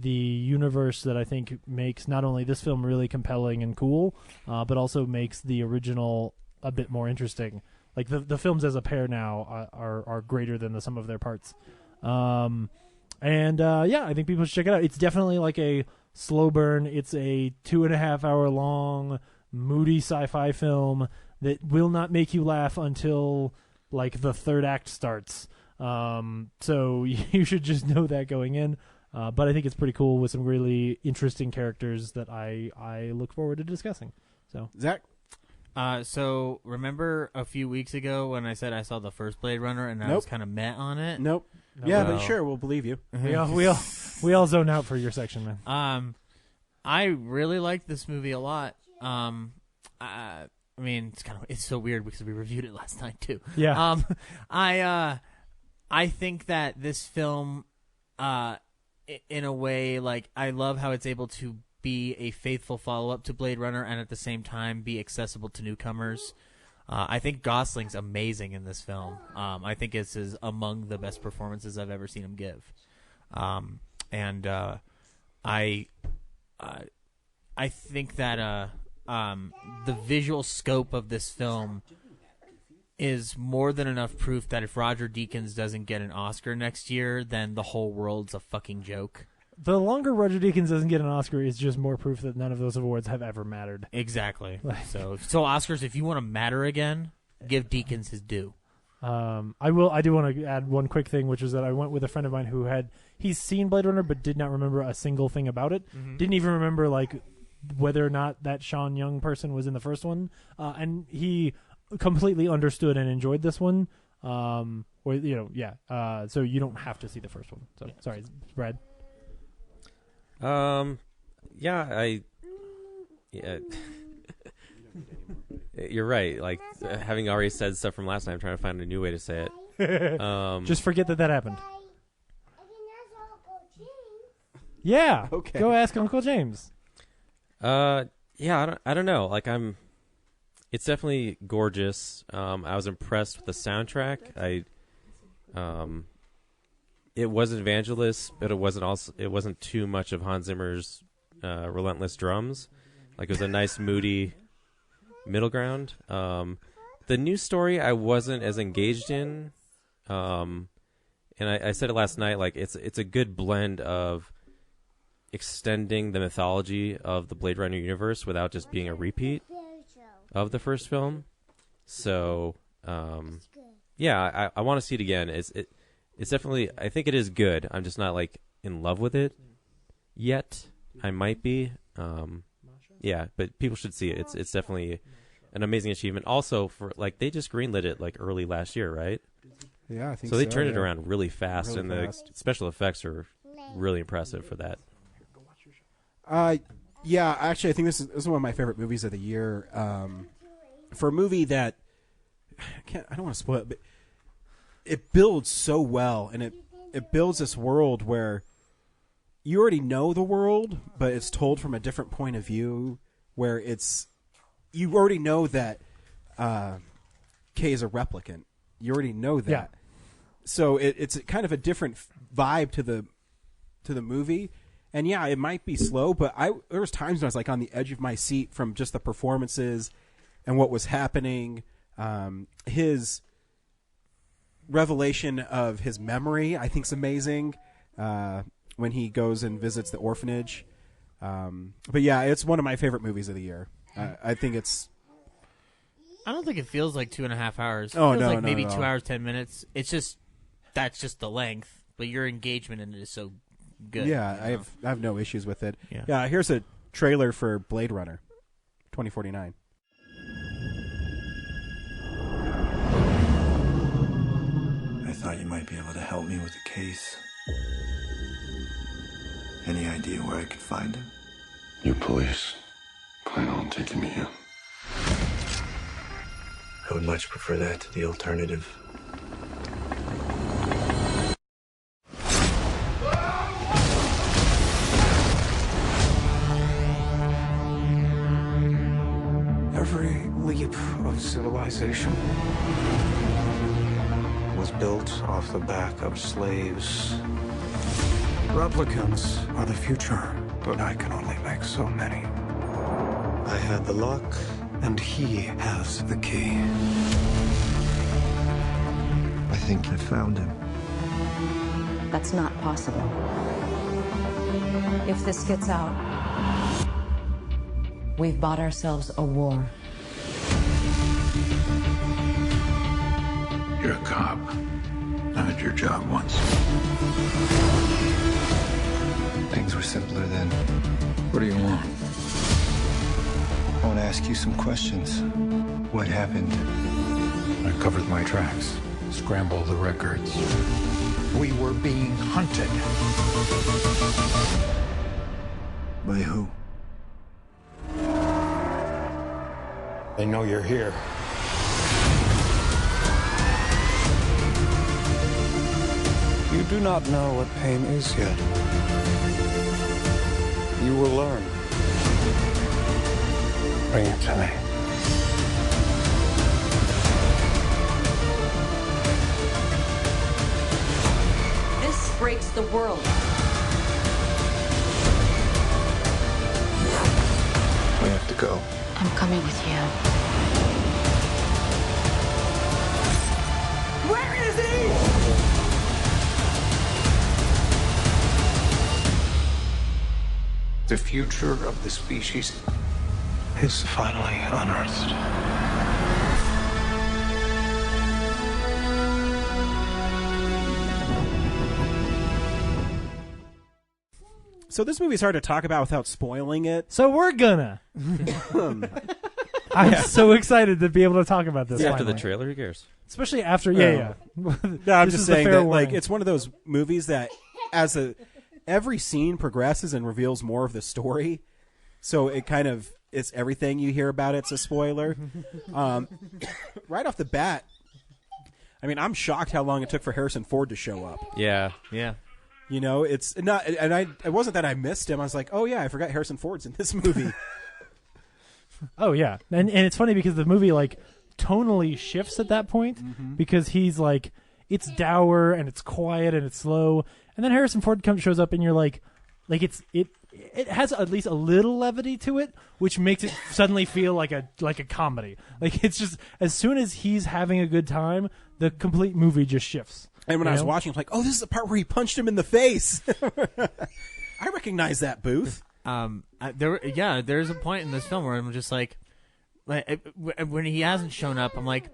universe that I think makes not only this film really compelling and cool, but also makes the original a bit more interesting. Like the films as a pair now are greater than the sum of their parts. I think people should check it out. It's definitely like a slow burn. It's a 2.5 hour long moody sci-fi film that will not make you laugh until like the third act starts. So you should just know that going in. But I think it's pretty cool with some really interesting characters that I look forward to discussing. So Zach? So remember a few weeks ago when I said I saw the first Blade Runner and I was kind of met on it? Nope. Yeah, but sure, we'll believe you. We all zone out for your section, man. I really liked this movie a lot. I mean, it's so weird because we reviewed it last night too. Yeah. I think that this film, in a way, like I love how it's able to be a faithful follow-up to Blade Runner and at the same time be accessible to newcomers. I think Gosling's amazing in this film. I think it's among the best performances I've ever seen him give. I think that the visual scope of this film is more than enough proof that if Roger Deakins doesn't get an Oscar next year, then the whole world's a fucking joke. The longer Roger Deakins doesn't get an Oscar is just more proof that none of those awards have ever mattered. Exactly. So Oscars, if you want to matter again, give Deakins his due. I do want to add one quick thing, which is that I went with a friend of mine who he's seen Blade Runner but did not remember a single thing about it. Mm-hmm. Didn't even remember like whether or not that Sean Young person was in the first one, and he completely understood and enjoyed this one. So you don't have to see the first one. So sorry, Brad. Yeah. You're right. Like having already said stuff from last night, I'm trying to find a new way to say it. Just forget that happened. Yeah. Okay. Go ask Uncle James. Yeah. I don't know. Like it's definitely gorgeous. I was impressed with the soundtrack. It wasn't Vangelis, but it wasn't too much of Hans Zimmer's relentless drums. Like it was a nice moody middle ground. The new story I wasn't as engaged in, and I said it last night. Like it's a good blend of extending the mythology of the Blade Runner universe without just being a repeat of the first film. So yeah, I want to see it again. It's definitely, I think it is good. I'm just not like in love with it yet. I might be. Yeah, but people should see it. It's definitely an amazing achievement. Also, for like they just greenlit it like early last year, right? Yeah, I think so. They turned it around really fast, and really the special effects are really impressive for that. Yeah, actually, I think this is one of my favorite movies of the year. For a movie that I don't want to spoil it, but it builds so well, and it builds this world where you already know the world, but it's told from a different point of view, where you already know that Kay is a replicant. You already know that. Yeah. So it's kind of a different vibe to the movie. And yeah, it might be slow, but there was times when I was like on the edge of my seat from just the performances and what was happening. His revelation of his memory, I think, is amazing. When he goes and visits the orphanage. But yeah, it's one of my favorite movies of the year. I think it's... I don't think it feels like 2.5 hours. It Oh, feels no, like no, maybe no. 2 hours, 10 minutes. It's just, that's just the length, but your engagement in it is so good. Yeah, you know? I have no issues with it. Yeah. Here's a trailer for Blade Runner 2049. I thought you might be able to help me with the case. Any idea where I could find him? You police plan on taking me in. I would much prefer that to the alternative. Every leap of civilization was built off the back of slaves. Replicants are the future, but I can only make so many. I had the lock, and he has the key. I think I found him. That's not possible. If this gets out, we've bought ourselves a war. You're a cop. I did your job once. Things were simpler then. What do you want? I want to ask you some questions. What happened? I covered my tracks. Scrambled the records. We were being hunted. By who? They know you're here. You do not know what pain is yet. You will learn. Bring it to me. This breaks the world. We have to go. I'm coming with you. Where is he? The future of the species is finally unearthed. So this movie's hard to talk about without spoiling it. So we're gonna. I'm so excited to be able to talk about this. After finally. the trailer, who cares? Especially after, yeah. No, I'm This just is the saying fair that like warning. it's one of those movies that every scene progresses and reveals more of the story. So it's everything you hear about it's a spoiler. Right off the bat, I mean, I'm shocked how long it took for Harrison Ford to show up. Yeah. Yeah. You know, it's not, and it wasn't that I missed him. I was like, oh yeah, I forgot Harrison Ford's in this movie. Oh yeah, and it's funny because the movie like tonally shifts at that point because he's like it's dour and it's quiet and it's slow, and then Harrison Ford shows up and you're like it has at least a little levity to it, which makes it suddenly feel like a comedy. Like it's just as soon as he's having a good time, the complete movie just shifts. And when I was watching, I was like, oh, this is the part where he punched him in the face. I recognize that, Booth. There's a point in this film where I'm just like when he hasn't shown up, I'm like,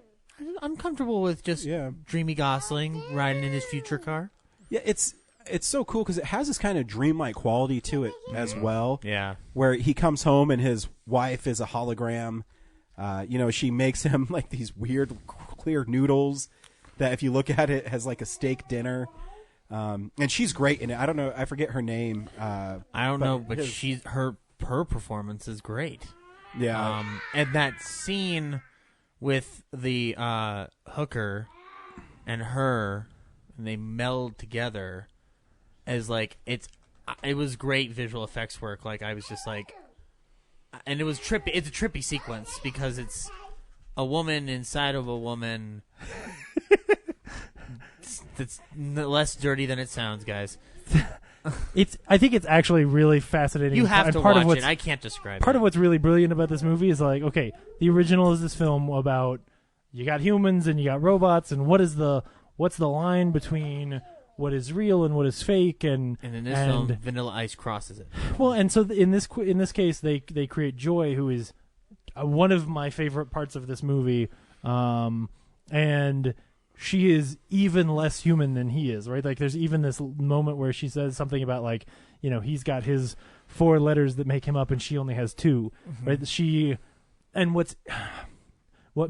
I'm comfortable with just Dreamy Gosling riding in his future car. Yeah, it's so cool because it has this kind of dreamlike quality to it as well. Yeah. Where he comes home and his wife is a hologram. She makes him like these weird clear noodles that if you look at it has like a steak dinner. And she's great in it. I don't know. I forget her name. I don't know, but her performance is great. Yeah. And that scene with the hooker and her, and they meld together as like it was great visual effects work. Like I was just like, and it was trippy. It's a trippy sequence because it's a woman inside of a woman. That's less dirty than it sounds, guys. I think it's actually really fascinating. You have and to part watch of it. I can't describe it. Part of what's really brilliant about this movie is like, okay, the original is this film about you got humans and you got robots, and what's the line between what is real and what is fake, and in this film, Vanilla Ice crosses it. Well, and so in this case, they create Joy, who is one of my favorite parts of this movie, and she is even less human than he is, right? Like there's even this moment where she says something about like, he's got his 4 letters that make him up and she only has 2, right? And what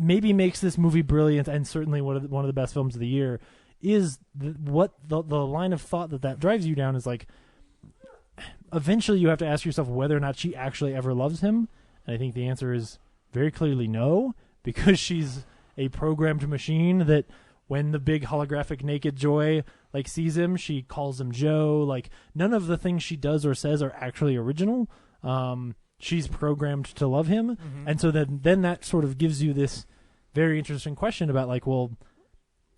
maybe makes this movie brilliant and certainly one of the best films of the year is what the line of thought that drives you down is like, eventually you have to ask yourself whether or not she actually ever loves him. And I think the answer is very clearly no, because she's a programmed machine that when the big holographic naked Joy like sees him, she calls him Joe. Like none of the things she does or says are actually original. She's programmed to love him. And so then that sort of gives you this very interesting question about like, well,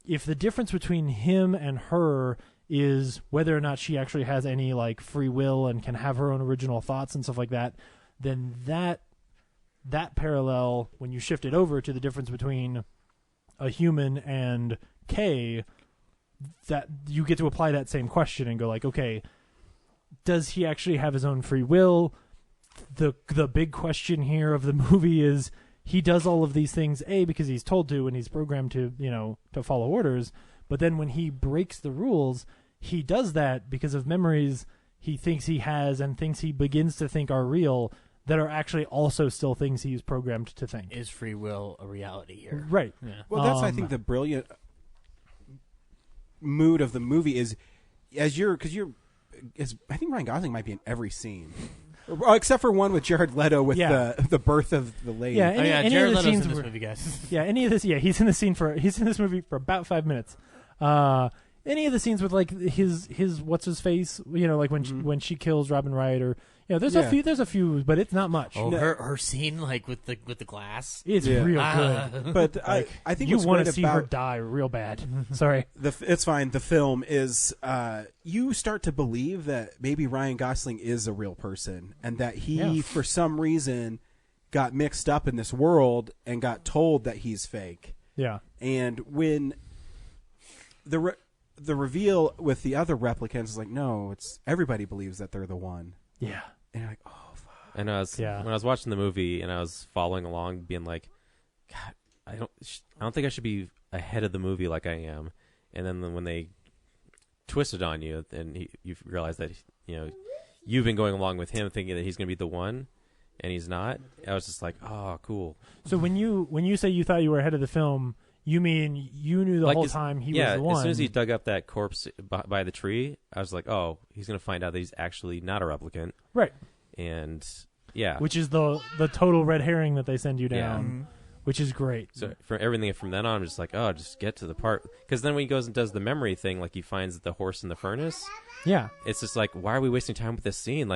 if the difference between him and her is whether or not she actually has any like free will and can have her own original thoughts and stuff like that, then that parallel, when you shift it over to the difference between a human and Kay, that you get to apply that same question and go like, okay, does he actually have his own free will? The big question here of the movie is he does all of these things, because he's told to and he's programmed to, to follow orders. But then when he breaks the rules, he does that because of memories he thinks he has and things he begins to think are real that are actually also still things he's programmed to think. Is free will a reality here? Right. Yeah. Well, that's, I think, the brilliant mood of the movie is I think Ryan Gosling might be in every scene. Except for one with Jared Leto with the birth of the lady. Yeah, any Jared of the Leto's scenes in this were- movie, guys. Yeah, any of this. Yeah, he's in this movie for about 5 minutes. Any of the scenes with like his what's his face, like when she kills Robin Wright, or there's a few, but it's not much. Oh, her scene like with the glass. It's real good. But I think you what's want to great see her about die real bad. Sorry. it's fine. The film is you start to believe that maybe Ryan Gosling is a real person, and that he for some reason got mixed up in this world and got told that he's fake. Yeah. And when the reveal with the other replicants is like, no, it's everybody believes that they're the one. Yeah. And you're like, oh, fuck. And when I was watching the movie and I was following along, being like, God, I don't think I should be ahead of the movie like I am. And then when they twisted on you, and you realize that you've been going along with him thinking that he's going to be the one, and he's not. I was just like, oh, cool. So when you say you thought you were ahead of the film, you mean you knew the whole time he was the one? As soon as he dug up that corpse by the tree, I was like, oh, he's going to find out that he's actually not a replicant. Right. And, which is the total red herring that they send you down, which is great. So for everything from then on, I'm just like, oh, just get to the part. Because then when he goes and does the memory thing, like he finds the horse in the furnace. Yeah. It's just like, why are we wasting time with this scene?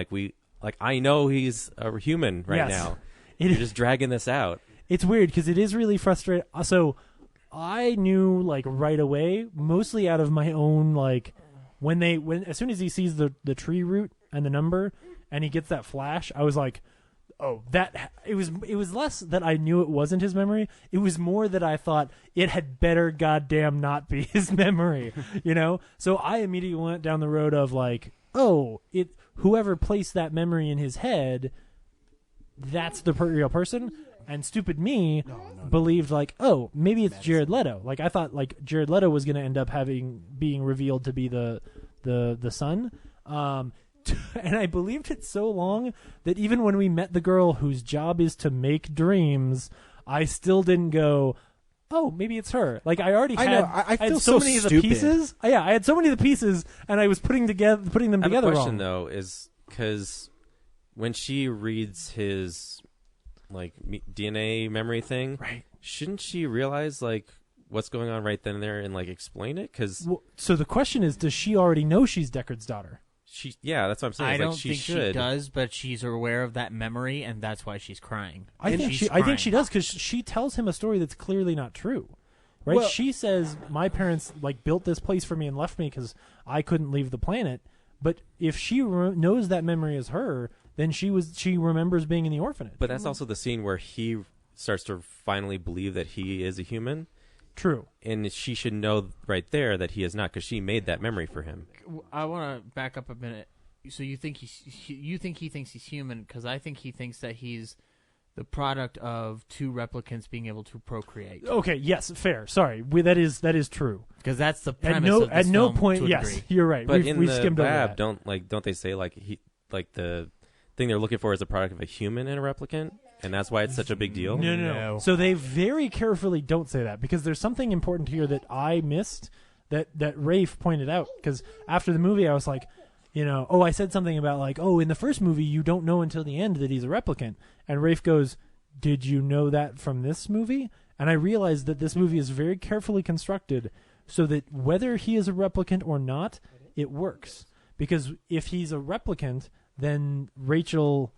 I know he's a human right now. You're just dragging this out. It's weird because it is really frustrating. So I knew right away, mostly out of my own when as soon as he sees the tree root and the number and he gets that flash, I was like, oh, that it was less that I knew it wasn't his memory. It was more that I thought it had better goddamn not be his memory, So I immediately went down the road of whoever placed that memory in his head, that's the real person. And stupid me believed maybe it's Jared Leto. I thought Jared Leto was going to end up being revealed to be the son. And I believed it so long that even when we met the girl whose job is to make dreams, I still didn't go, oh, maybe it's her. I already had. I know. I feel had so many stupid. of the pieces. Yeah, I had so many of the pieces, and I was putting them together I have a question wrong. though, is because when she reads his DNA memory thing, right? Shouldn't she realize what's going on right then and there and explain it? So the question is, does she already know she's Deckard's daughter? That's what I'm saying. I don't she think should. she does, but she's aware of that memory, and that's why she's crying. I think she does because she tells him a story that's clearly not true. Right? Well, she says my parents built this place for me and left me because I couldn't leave the planet. But if she knows that memory is her, then she remembers being in the orphanage. But that's also the scene where he starts to finally believe that he is a human. True. And she should know right there that he is not, because she made that memory for him. I want to back up a minute. So you think he thinks he's human, because I think he thinks that he's the product of two replicants being able to procreate. Okay, yes, fair. Sorry, that is true. Because that's the premise of this at no film, point, to a yes, degree. you're right. But we skimmed over lab, that. don't they say the thing they're looking for is a product of a human and a replicant, and that's why it's such a big deal? No. So they very carefully don't say that, because there's something important here that I missed that Rafe pointed out. Because after the movie, I was like, I said something about in the first movie you don't know until the end that he's a replicant, and Rafe goes, did you know that from this movie? And I realized that this movie is very carefully constructed so that whether he is a replicant or not, it works. Because if he's a replicant, then Rachel,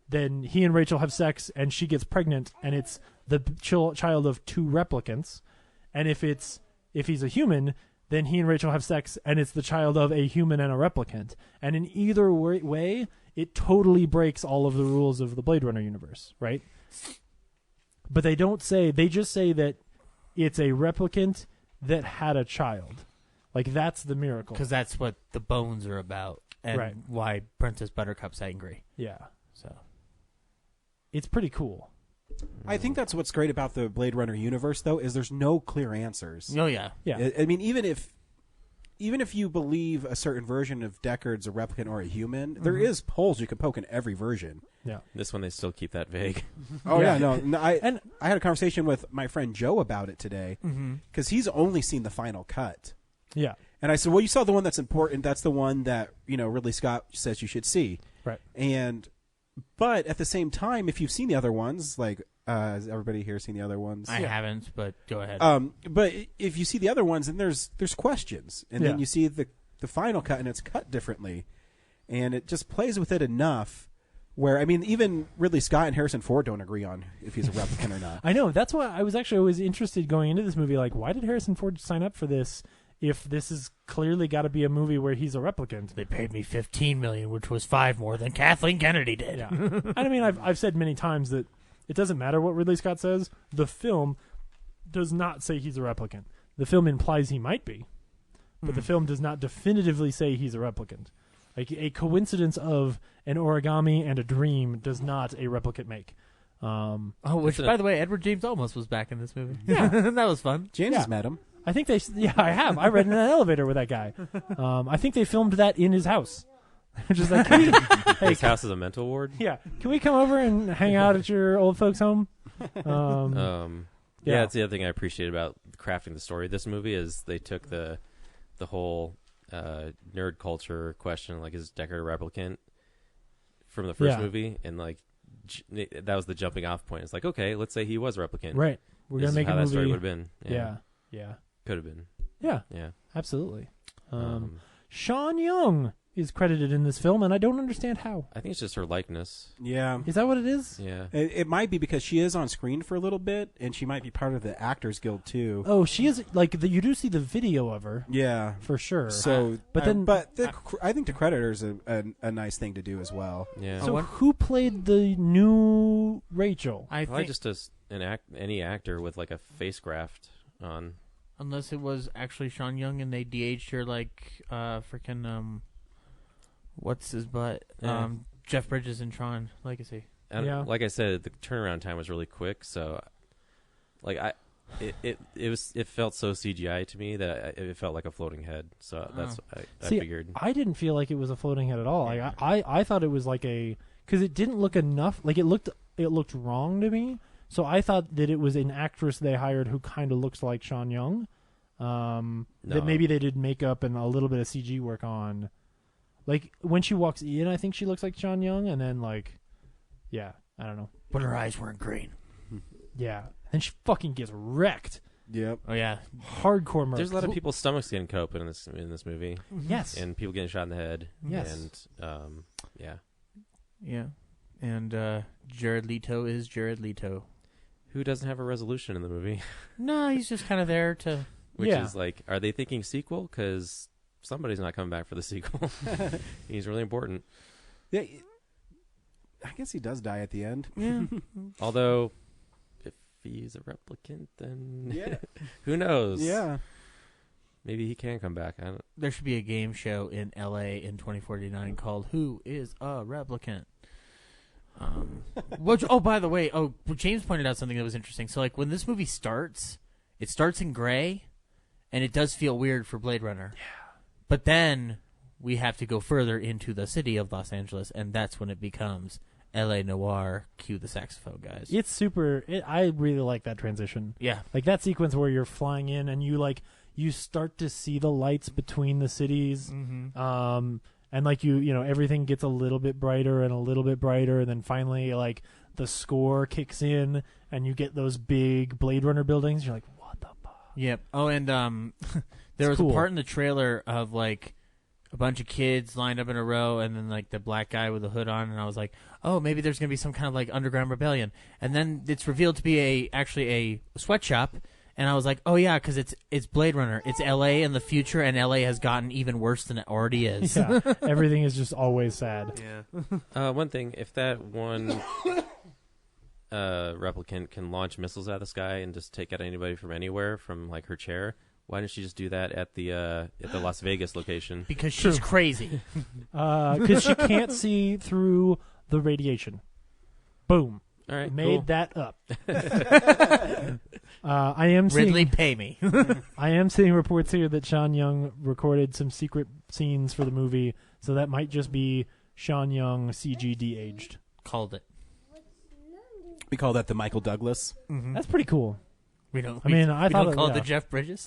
then he and Rachel have sex and she gets pregnant, and it's the child of two replicants. And if he's a human, then he and Rachel have sex and it's the child of a human and a replicant. And in either way, it totally breaks all of the rules of the Blade Runner universe, right? But they don't say, they just say that it's a replicant that had a child. That's the miracle. Because that's what the bones are about, and right. why Princess Buttercup's angry. Yeah. So it's pretty cool. I think that's what's great about the Blade Runner universe, though, is there's no clear answers. Oh yeah. I mean, even if you believe a certain version of Deckard's a replicant or a human, there is holes you can poke in every version. Yeah. This one they still keep that vague. Oh yeah, no. I had a conversation with my friend Joe about it today because he's only seen the final cut. Yeah. And I said, well, you saw the one that's important. That's the one that Ridley Scott says you should see. Right. But at the same time, if you've seen the other ones, like has everybody here seen the other ones? I haven't, but go ahead. But if you see the other ones, then there's questions, and then you see the final cut, and it's cut differently, and it just plays with it enough. Where I mean, even Ridley Scott and Harrison Ford don't agree on if he's a replicant or not. I know. That's why I was actually always interested going into this movie. Like, why did Harrison Ford sign up for this? If this is clearly got to be a movie where he's a replicant. They paid me $15 million, which was 5 more than Kathleen Kennedy did. Yeah. And I mean, I've said many times that it doesn't matter what Ridley Scott says. The film does not say he's a replicant. The film implies he might be, but the film does not definitively say he's a replicant. Like a coincidence of an origami and a dream does not a replicant make. Which, by the way, Edward James Olmos was back in this movie. Yeah, that was fun. James has met him. I think I have. I read in an elevator with that guy. I think they filmed that in his house. Just like, his house is a mental ward. Yeah, can we come over and hang out at your old folks' home? Yeah, it's the other thing I appreciate about crafting the story of this movie is they took the whole nerd culture question, like is Deckard a replicant, from the first movie, and like that was the jumping off point. It's like, okay, let's say he was a replicant. Right. We're gonna make how a that movie. story would have been. Yeah. Could have been. Yeah. Yeah. Absolutely. Sean Young is credited in this film, and I don't understand how. I think it's just her likeness. Yeah. Is that what it is? Yeah. It might be because she is on screen for a little bit, and she might be part of the Actors Guild too. Oh, she is like you do see the video of her. Yeah, for sure. So, but I think to credit her is a nice thing to do as well. Yeah. So who played the new Rachel? I think just any actor with like a face graft on. Unless it was actually Sean Young and they de-aged her like freaking what's his butt? Yeah. Jeff Bridges in Tron Legacy. And like I said, the turnaround time was really quick, so like it felt so CGI to me that it felt like a floating head. So that's I figured. I didn't feel like it was a floating head at all. Like, I thought it was like because it didn't look enough. Like it looked wrong to me. So I thought that it was an actress they hired who kind of looks like Sean Young. That maybe they did makeup and a little bit of CG work on. Like when she walks in, I think she looks like Sean Young, and then I don't know. But her eyes weren't green. Yeah, and she fucking gets wrecked. Yep. Oh yeah, hardcore murder. There's a lot of people's stomachs getting cut open in this movie. Yes. And people getting shot in the head. Yes. And yeah, and Jared Leto is Jared Leto. Who doesn't have a resolution in the movie? No, he's just kind of there to. Which is like, are they thinking sequel? Because somebody's not coming back for the sequel. He's really important. Yeah, I guess he does die at the end. Yeah. Although, if he's a replicant, then who knows? Yeah. Maybe he can come back. There should be a game show in L.A. in 2049 called "Who is a Replicant?" Which, by the way, James pointed out something that was interesting. So, like, when this movie starts, it starts in gray, and it does feel weird for Blade Runner. Yeah. But then we have to go further into the city of Los Angeles, and that's when it becomes L.A. Noir. Cue the saxophone, guys. It's super. I really like that transition. Yeah. Like that sequence where you're flying in, and you start to see the lights between the cities. Mm-hmm. And like everything gets a little bit brighter and a little bit brighter, and then finally like the score kicks in, and you get those big Blade Runner buildings. You're like, what the fuck? Yep. Oh, and there was cool. a part in the trailer of like a bunch of kids lined up in a row, and then like the black guy with the hood on, and I was like, oh, maybe there's gonna be some kind of like underground rebellion, and then it's revealed to be actually a sweatshop. And I was like, oh, yeah, because it's Blade Runner. It's L.A. in the future, and L.A. has gotten even worse than it already is. Yeah, everything is just always sad. Yeah. One thing, if that one replicant can launch missiles out of the sky and just take out anybody from anywhere from, like, her chair, why didn't she just do that at the Las Vegas location? Because she's crazy. Because she can't see through the radiation. Boom. All right, made cool. that up. I am Ridley, seeing, pay me. I am seeing reports here that Sean Young recorded some secret scenes for the movie, so that might just be Sean Young CG de-aged. Called it. We call that the Michael Douglas. That's pretty cool. We don't. I mean, I we thought don't it- call it yeah. the Jeff Bridges.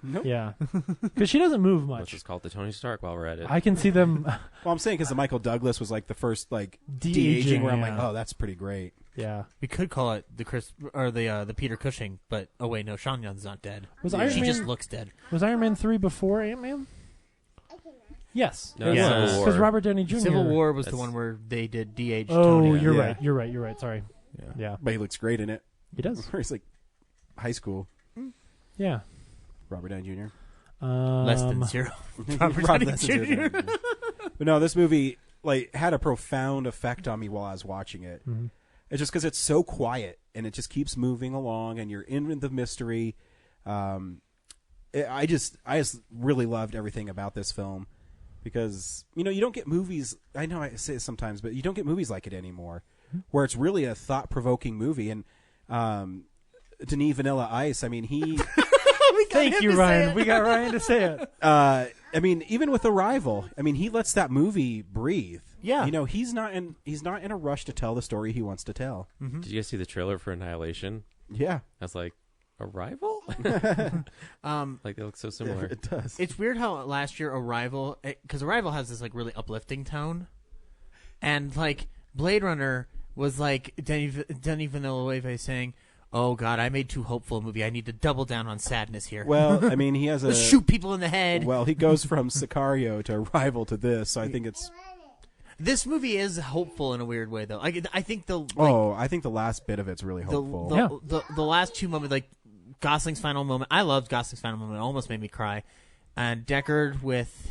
Nope. Yeah, because she doesn't move Let's much. just call it the Tony Stark while we're at it. I can see them. Well, I'm saying because the Michael Douglas was like the first like De-aging, de-aging where I'm yeah. like, oh, that's pretty great. Yeah, we could call it the Chris or the Peter Cushing, but oh wait, no, Sean Young's not dead. Was she Iron just Man- looks dead. was Iron Man 3 before Ant-Man? Yes, No, Yeah. Civil War. because Robert Downey Jr. Civil War was the That's- one where they did DH. Oh, Tony. you're Yeah. right. You're right. You're right. Sorry. Yeah, But he looks great in it. he does. He's like high school. Yeah. Robert Downey Jr. Less than zero. Robert Rob Downey less than zero. Jr. But no, this movie like had a profound effect on me while I was watching it. Mhm. It's just because it's so quiet and it just keeps moving along, and you're in the mystery. I just really loved everything about this film because you don't get movies. I know I say it sometimes, but you don't get movies like it anymore, where it's really a thought-provoking movie. And Denis Vanilla Ice, I mean, he. Thank you, Ryan. We got Ryan to say it. I mean, even with Arrival, I mean, he lets that movie breathe. Yeah. He's not in a rush to tell the story he wants to tell. Did you guys see the trailer for Annihilation? Yeah. I was like, Arrival? Like they look so similar. It does. It's weird how last year Arrival, because Arrival has this like really uplifting tone, and like Blade Runner was like Denis Villeneuve saying, "Oh God, I made too hopeful a movie. I need to double down on sadness here." Well, I mean, he has a Let's shoot people in the head. Well, he goes from Sicario to Arrival to this, so I think it's. This movie is hopeful in a weird way, though. I think I think the last bit of it's really hopeful. the last two moments, like Gosling's final moment. I loved Gosling's final moment. It almost made me cry. And Deckard with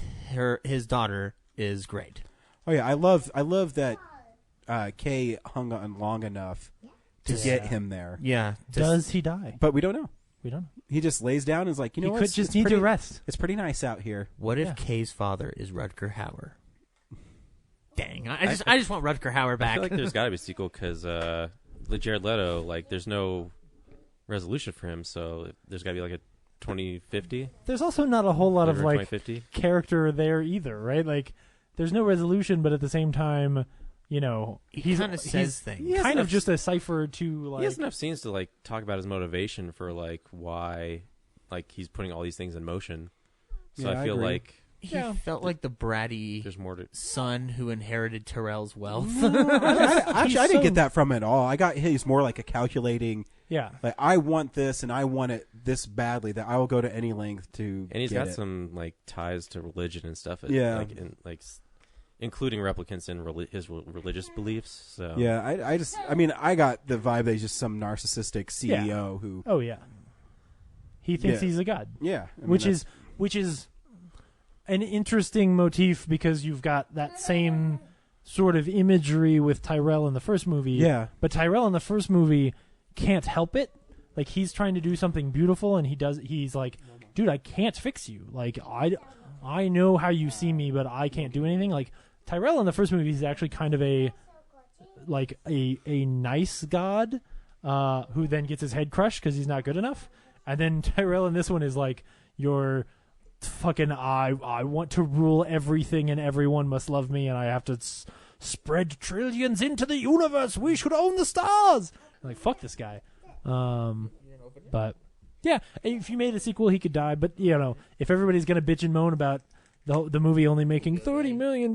his daughter is great. Oh yeah, I love that Kay hung on long enough to get him there. Yeah. Does he die? But we don't know. We don't know. He just lays down and is like, you know He what? could just It's need to pretty- rest. It's pretty nice out here. What if Yeah. Kay's father is Rutger Hauer? Dang, I just want Rutger Hauer back. I feel like there's got to be a sequel because Jared Leto, like, there's no resolution for him, so there's got to be like a 2050. There's also not a whole lot of Or like 2050. character there either, right? Like, there's no resolution, but at the same time, he kinda says things. He's kind of just a cipher to like. He has enough scenes to like talk about his motivation for like why, like he's putting all these things in motion. So Yeah, I I feel agree. like He felt like the bratty there's more to. son who inherited Terrell's wealth. Actually, I didn't get that from him at all. I got he's more like a calculating. Yeah. Like I want this and I want it this badly that I will go to any length to. And he's get got it. some like ties to religion and stuff. Yeah. Including replicants in his religious beliefs. So Yeah, I got the vibe that he's just some narcissistic CEO who. Oh yeah. He thinks Yeah. he's a god. Yeah, I mean, which is an interesting motif because you've got that same sort of imagery with Tyrell in the first movie. Yeah. But Tyrell in the first movie can't help it. Like he's trying to do something beautiful and he's like, dude, I can't fix you. Like I know how you see me, but I can't do anything. Like Tyrell in the first movie is actually kind of a nice god who then gets his head crushed because he's not good enough. And then Tyrell in this one is like, you're fucking, I want to rule everything and everyone must love me and I have to spread trillions into the universe. We should own the stars. I'm like, fuck this guy. But yeah, if you made a sequel, he could die. But if everybody's gonna bitch and moan about the movie only making $30 million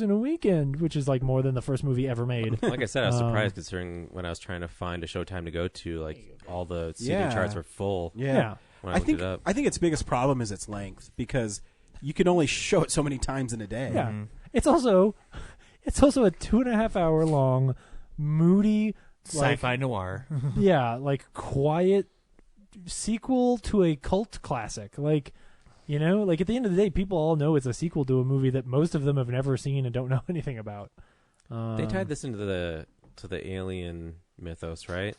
in a weekend, which is like more than the first movie ever made. Like I said, I was surprised considering when I was trying to find a Showtime to go to, like all the seating charts were full. Yeah. When I looked it up. I think its biggest problem is its length because you can only show it so many times in a day. Yeah. It's also a 2.5 hour long, moody Sci-fi noir. Yeah, like quiet sequel to a cult classic. Like, like at the end of the day, people all know it's a sequel to a movie that most of them have never seen and don't know anything about. They tied this into the alien mythos, right?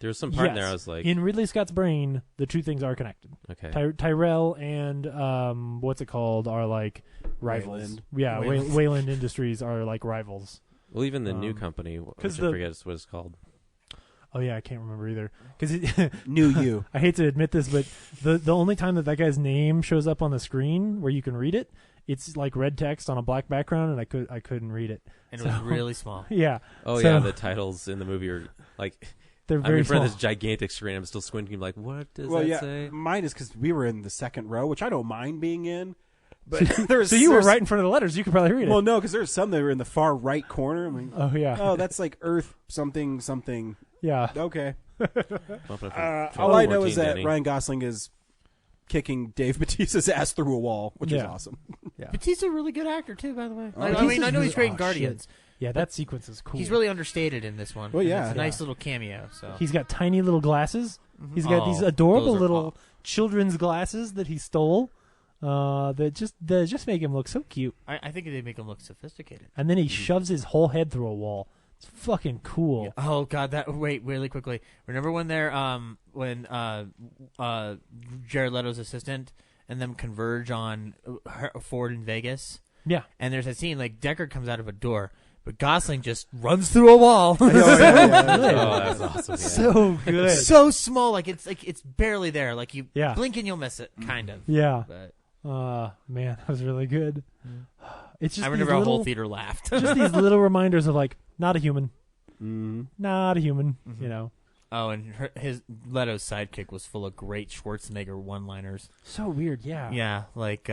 There was some part in there I was like, in Ridley Scott's brain, the two things are connected. Okay. Tyrell and what's it called are like rivals. Wayland. Yeah, Wayland. Wayland Industries are like rivals. well, even the new company, I forget what it's called. Oh yeah, I can't remember either. Because Knew you. I hate to admit this, but the only time that guy's name shows up on the screen where you can read it, it's like red text on a black background, and I couldn't read it. And it was really small. Yeah. Oh So- yeah, the titles in the movie are like They're I'm very in front of small. this gigantic screen. I'm still squinting. Like, what does Well, that yeah, say? mine is because we were in the second row, which I don't mind being in. But there's So you were there's- right in front of the letters. You could probably read it. Well, no, because there's some that were in the far right corner. I'm like, Oh, yeah. Oh, that's like Earth something something. Yeah. Okay. All All I know is that Ryan Gosling is kicking Dave Bautista's ass through a wall, which is Yeah. awesome. Yeah. Batista's a really good actor too, by the way. Oh, I Batista's mean, I know he's great in oh, Guardians. shit. Yeah, that sequence is cool. He's really understated in this one. Well, and yeah. it's a Yeah. nice little cameo. So He's got tiny little glasses. Mhm. He's got these Oh, adorable those are little children's glasses that he stole. That just make him look so cute. I think they make him look sophisticated. And then he shoves his whole head through a wall. It's fucking cool. Oh God! Wait, really quickly. Remember when they're Jared Leto's assistant and them converge on Ford in Vegas? Yeah. And there's a scene like Deckard comes out of a door, but Gosling just runs through a wall. Oh, that's awesome. Yeah. So good. So small, like it's barely there. Like you Yeah. blink and you'll miss it, kind of. Yeah. But Man, that was really good. It's just I remember these our little, whole theater laughed. Just these little reminders of like, not a human. Mm-hmm. Not a human, you know. Oh, and his Leto's sidekick was full of great Schwarzenegger one-liners. So weird, yeah. Yeah, like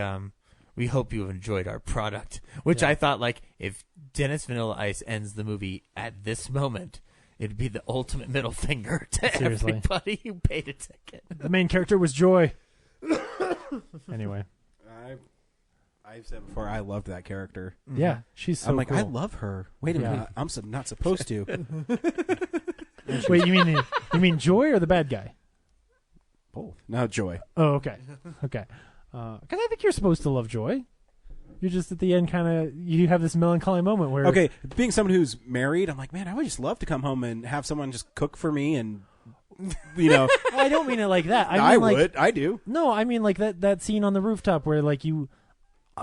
we hope you have enjoyed our product, which I thought like if Dennis Vanilla Ice ends the movie at this moment, it'd be the ultimate middle finger to Seriously. everybody who paid a ticket. The main character was Joy. Anyway. I've said before, I loved that character. Yeah, she's so I'm like, cool. I love her. Wait a Yeah. minute, I'm not supposed to. Wait, you mean Joy or the bad guy? Both. No, Joy. Oh, okay. Okay. Because I think you're supposed to love Joy. You're just at the end kind of, you have this melancholy moment where... Okay, being someone who's married, I'm like, man, I would just love to come home and have someone just cook for me and, you know. I don't mean it like that. I mean, would. I do. No, I mean like that scene on the rooftop where like you...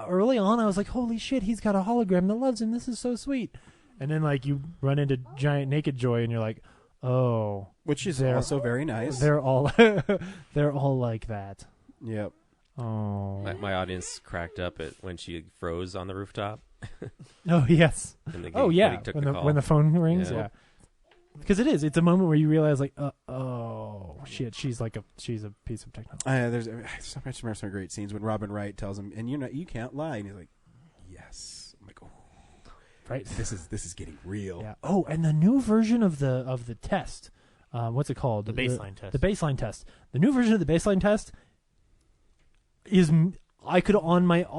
Early on, I was like, holy shit, he's got a hologram that loves him. This is so sweet. And then like you run into giant naked Joy and you're like, oh. Which is they're- also very nice. They're all they're all like that. Yep. Oh. My audience cracked up at when she froze on the rooftop. Oh yes. And the Oh gate- yeah. when he took When the the call. when the phone rings, Yeah. yeah. Because it's a moment where you realize like, oh shit, she's a piece of technology. There's some great scenes when Robin Wright tells him, and you can't lie, and he's like, yes. I'm like, oh, Right. This is getting real. Yeah. Oh, and the new version of the test. What's it called? The baseline test. The baseline test. The new version of the baseline test is. I could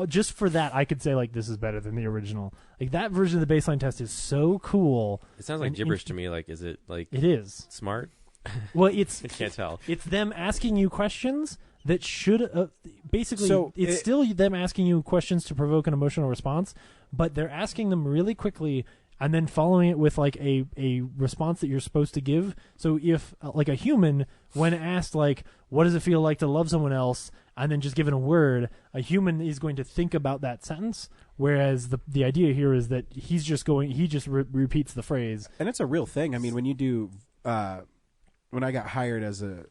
just for that I could say like this is better than the original. Like that version of the baseline test is so cool. It sounds like and gibberish to me. Like, is it like it is smart? Well, it's I can't tell. It's them asking you questions that should basically. So it's still them asking you questions to provoke an emotional response, but they're asking them really quickly and then following it with like a response that you're supposed to give. So if like a human, when asked like, "What does it feel like to love someone else?" and then just given a word, a human is going to think about that sentence. Whereas the idea here is that he just repeats the phrase, and it's a real thing. I mean, when you do, when I got hired as a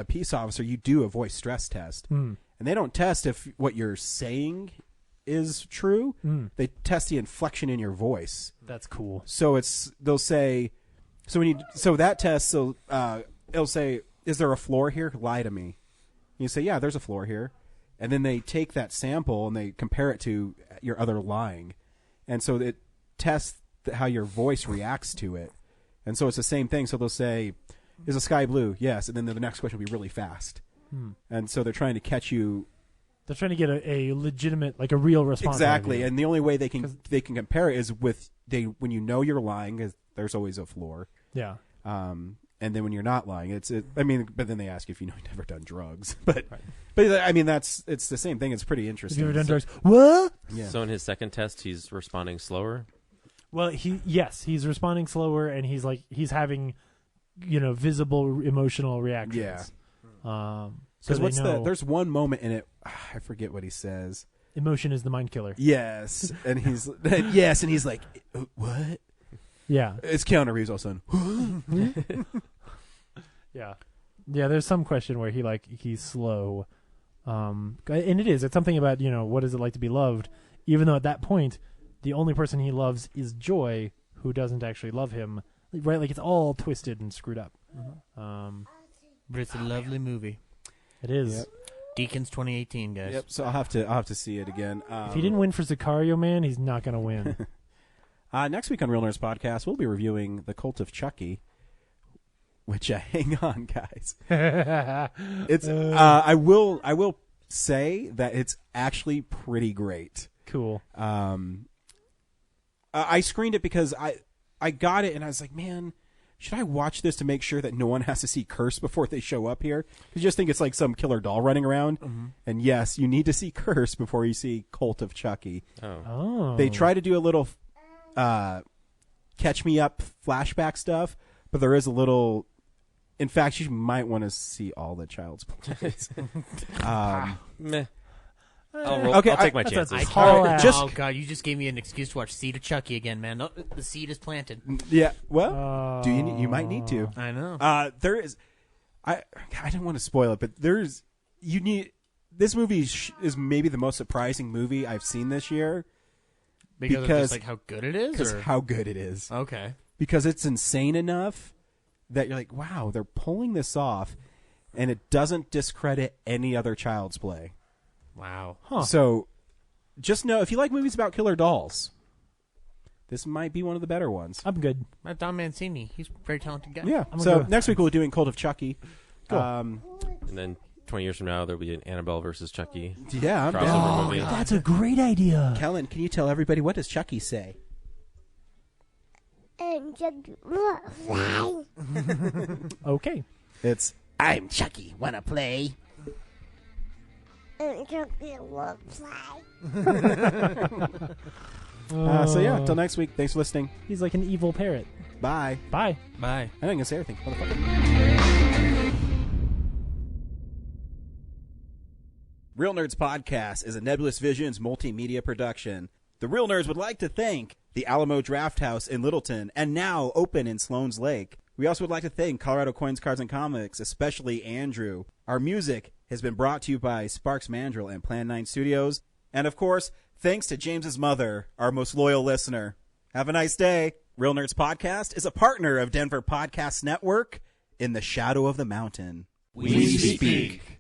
peace officer, you do a voice stress test, and they don't test if what you're saying is true. They test the inflection in your voice. That's cool. So they'll say, that test, it'll say, "Is there a floor here? Lie to me." You say, "Yeah, there's a floor here," and then they take that sample and they compare it to your other lying, and so it tests how your voice reacts to it, and so it's the same thing. So they'll say, "Is the sky blue?" Yes, and then the next question will be really fast, and so they're trying to catch you. They're trying to get a legitimate, like a real response. Exactly, and the only way they can compare it is when you know you're lying, there's always a floor. Yeah. And then when you're not lying, but then they ask you if you've never done drugs. But I mean, it's the same thing. It's pretty interesting. Have you ever done drugs? What? Yeah. So in his second test, he's responding slower. Well, he's responding slower, and he's having, visible emotional reactions. Yeah. Because there's one moment in it, I forget what he says. Emotion is the mind killer. Yes, and he's and he's like, what? Yeah. It's Keanu Reeves all of a sudden. Yeah. Yeah, there's some question where he's slow. And it's something about, what is it like to be loved? Even though at that point, the only person he loves is Joy, who doesn't actually love him. Right? Like, it's all twisted and screwed up. But it's a lovely movie. It is. Yep. Deacons 2018, guys. Yep. So I'll have to see it again. If he didn't win for Sicario, man, he's not going to win. Next week on Real Nerds Podcast, we'll be reviewing The Cult of Chucky. Which hang on, guys. It's I will say that it's actually pretty great. Cool. I screened it because I got it and I was like, man, should I watch this to make sure that no one has to see Curse before they show up here? Because you just think it's like some killer doll running around. Mm-hmm. And yes, you need to see Curse before you see Cult of Chucky. Oh. They try to do a little catch me up flashback stuff, but there is a little. In fact, you might want to see all the Child's Plays. Meh. Okay, I'll take my chances. Oh God! You just gave me an excuse to watch Seed of Chucky again, man. No, the seed is planted. Yeah. Well, do you might need to. I know. There is. I don't want to spoil it, but there's you need. This movie is maybe the most surprising movie I've seen this year. Because of just like how good it is. Because how good it is. Okay. Because it's insane enough that you're like, wow, they're pulling this off, and it doesn't discredit any other Child's Play. Wow. Huh. So, just know, if you like movies about killer dolls, this might be one of the better ones. I'm good. Don Mancini, he's a very talented guy. Yeah. So next week we'll be doing Cult of Chucky. Cool. And then 20 years from now there'll be an Annabelle versus Chucky. Yeah, I'm crossover down. movie. That's a great idea. Kellen, can you tell everybody, what does Chucky say? Okay. It's, I'm Chucky, wanna play? So yeah, till next week. Thanks for listening. He's like an evil parrot. Bye. Bye. Bye. I didn't gonna say everything. Motherfucker. Real Nerds Podcast is a Nebulous Visions multimedia production. The Real Nerds would like to thank the Alamo Drafthouse in Littleton and now open in Sloan's Lake. We also would like to thank Colorado Coins, Cards, and Comics, especially Andrew. Our music has been brought to you by Sparks Mandrill and Plan 9 Studios. And, of course, thanks to James's mother, our most loyal listener. Have a nice day. Real Nerds Podcast is a partner of Denver Podcast Network in the shadow of the mountain. We speak.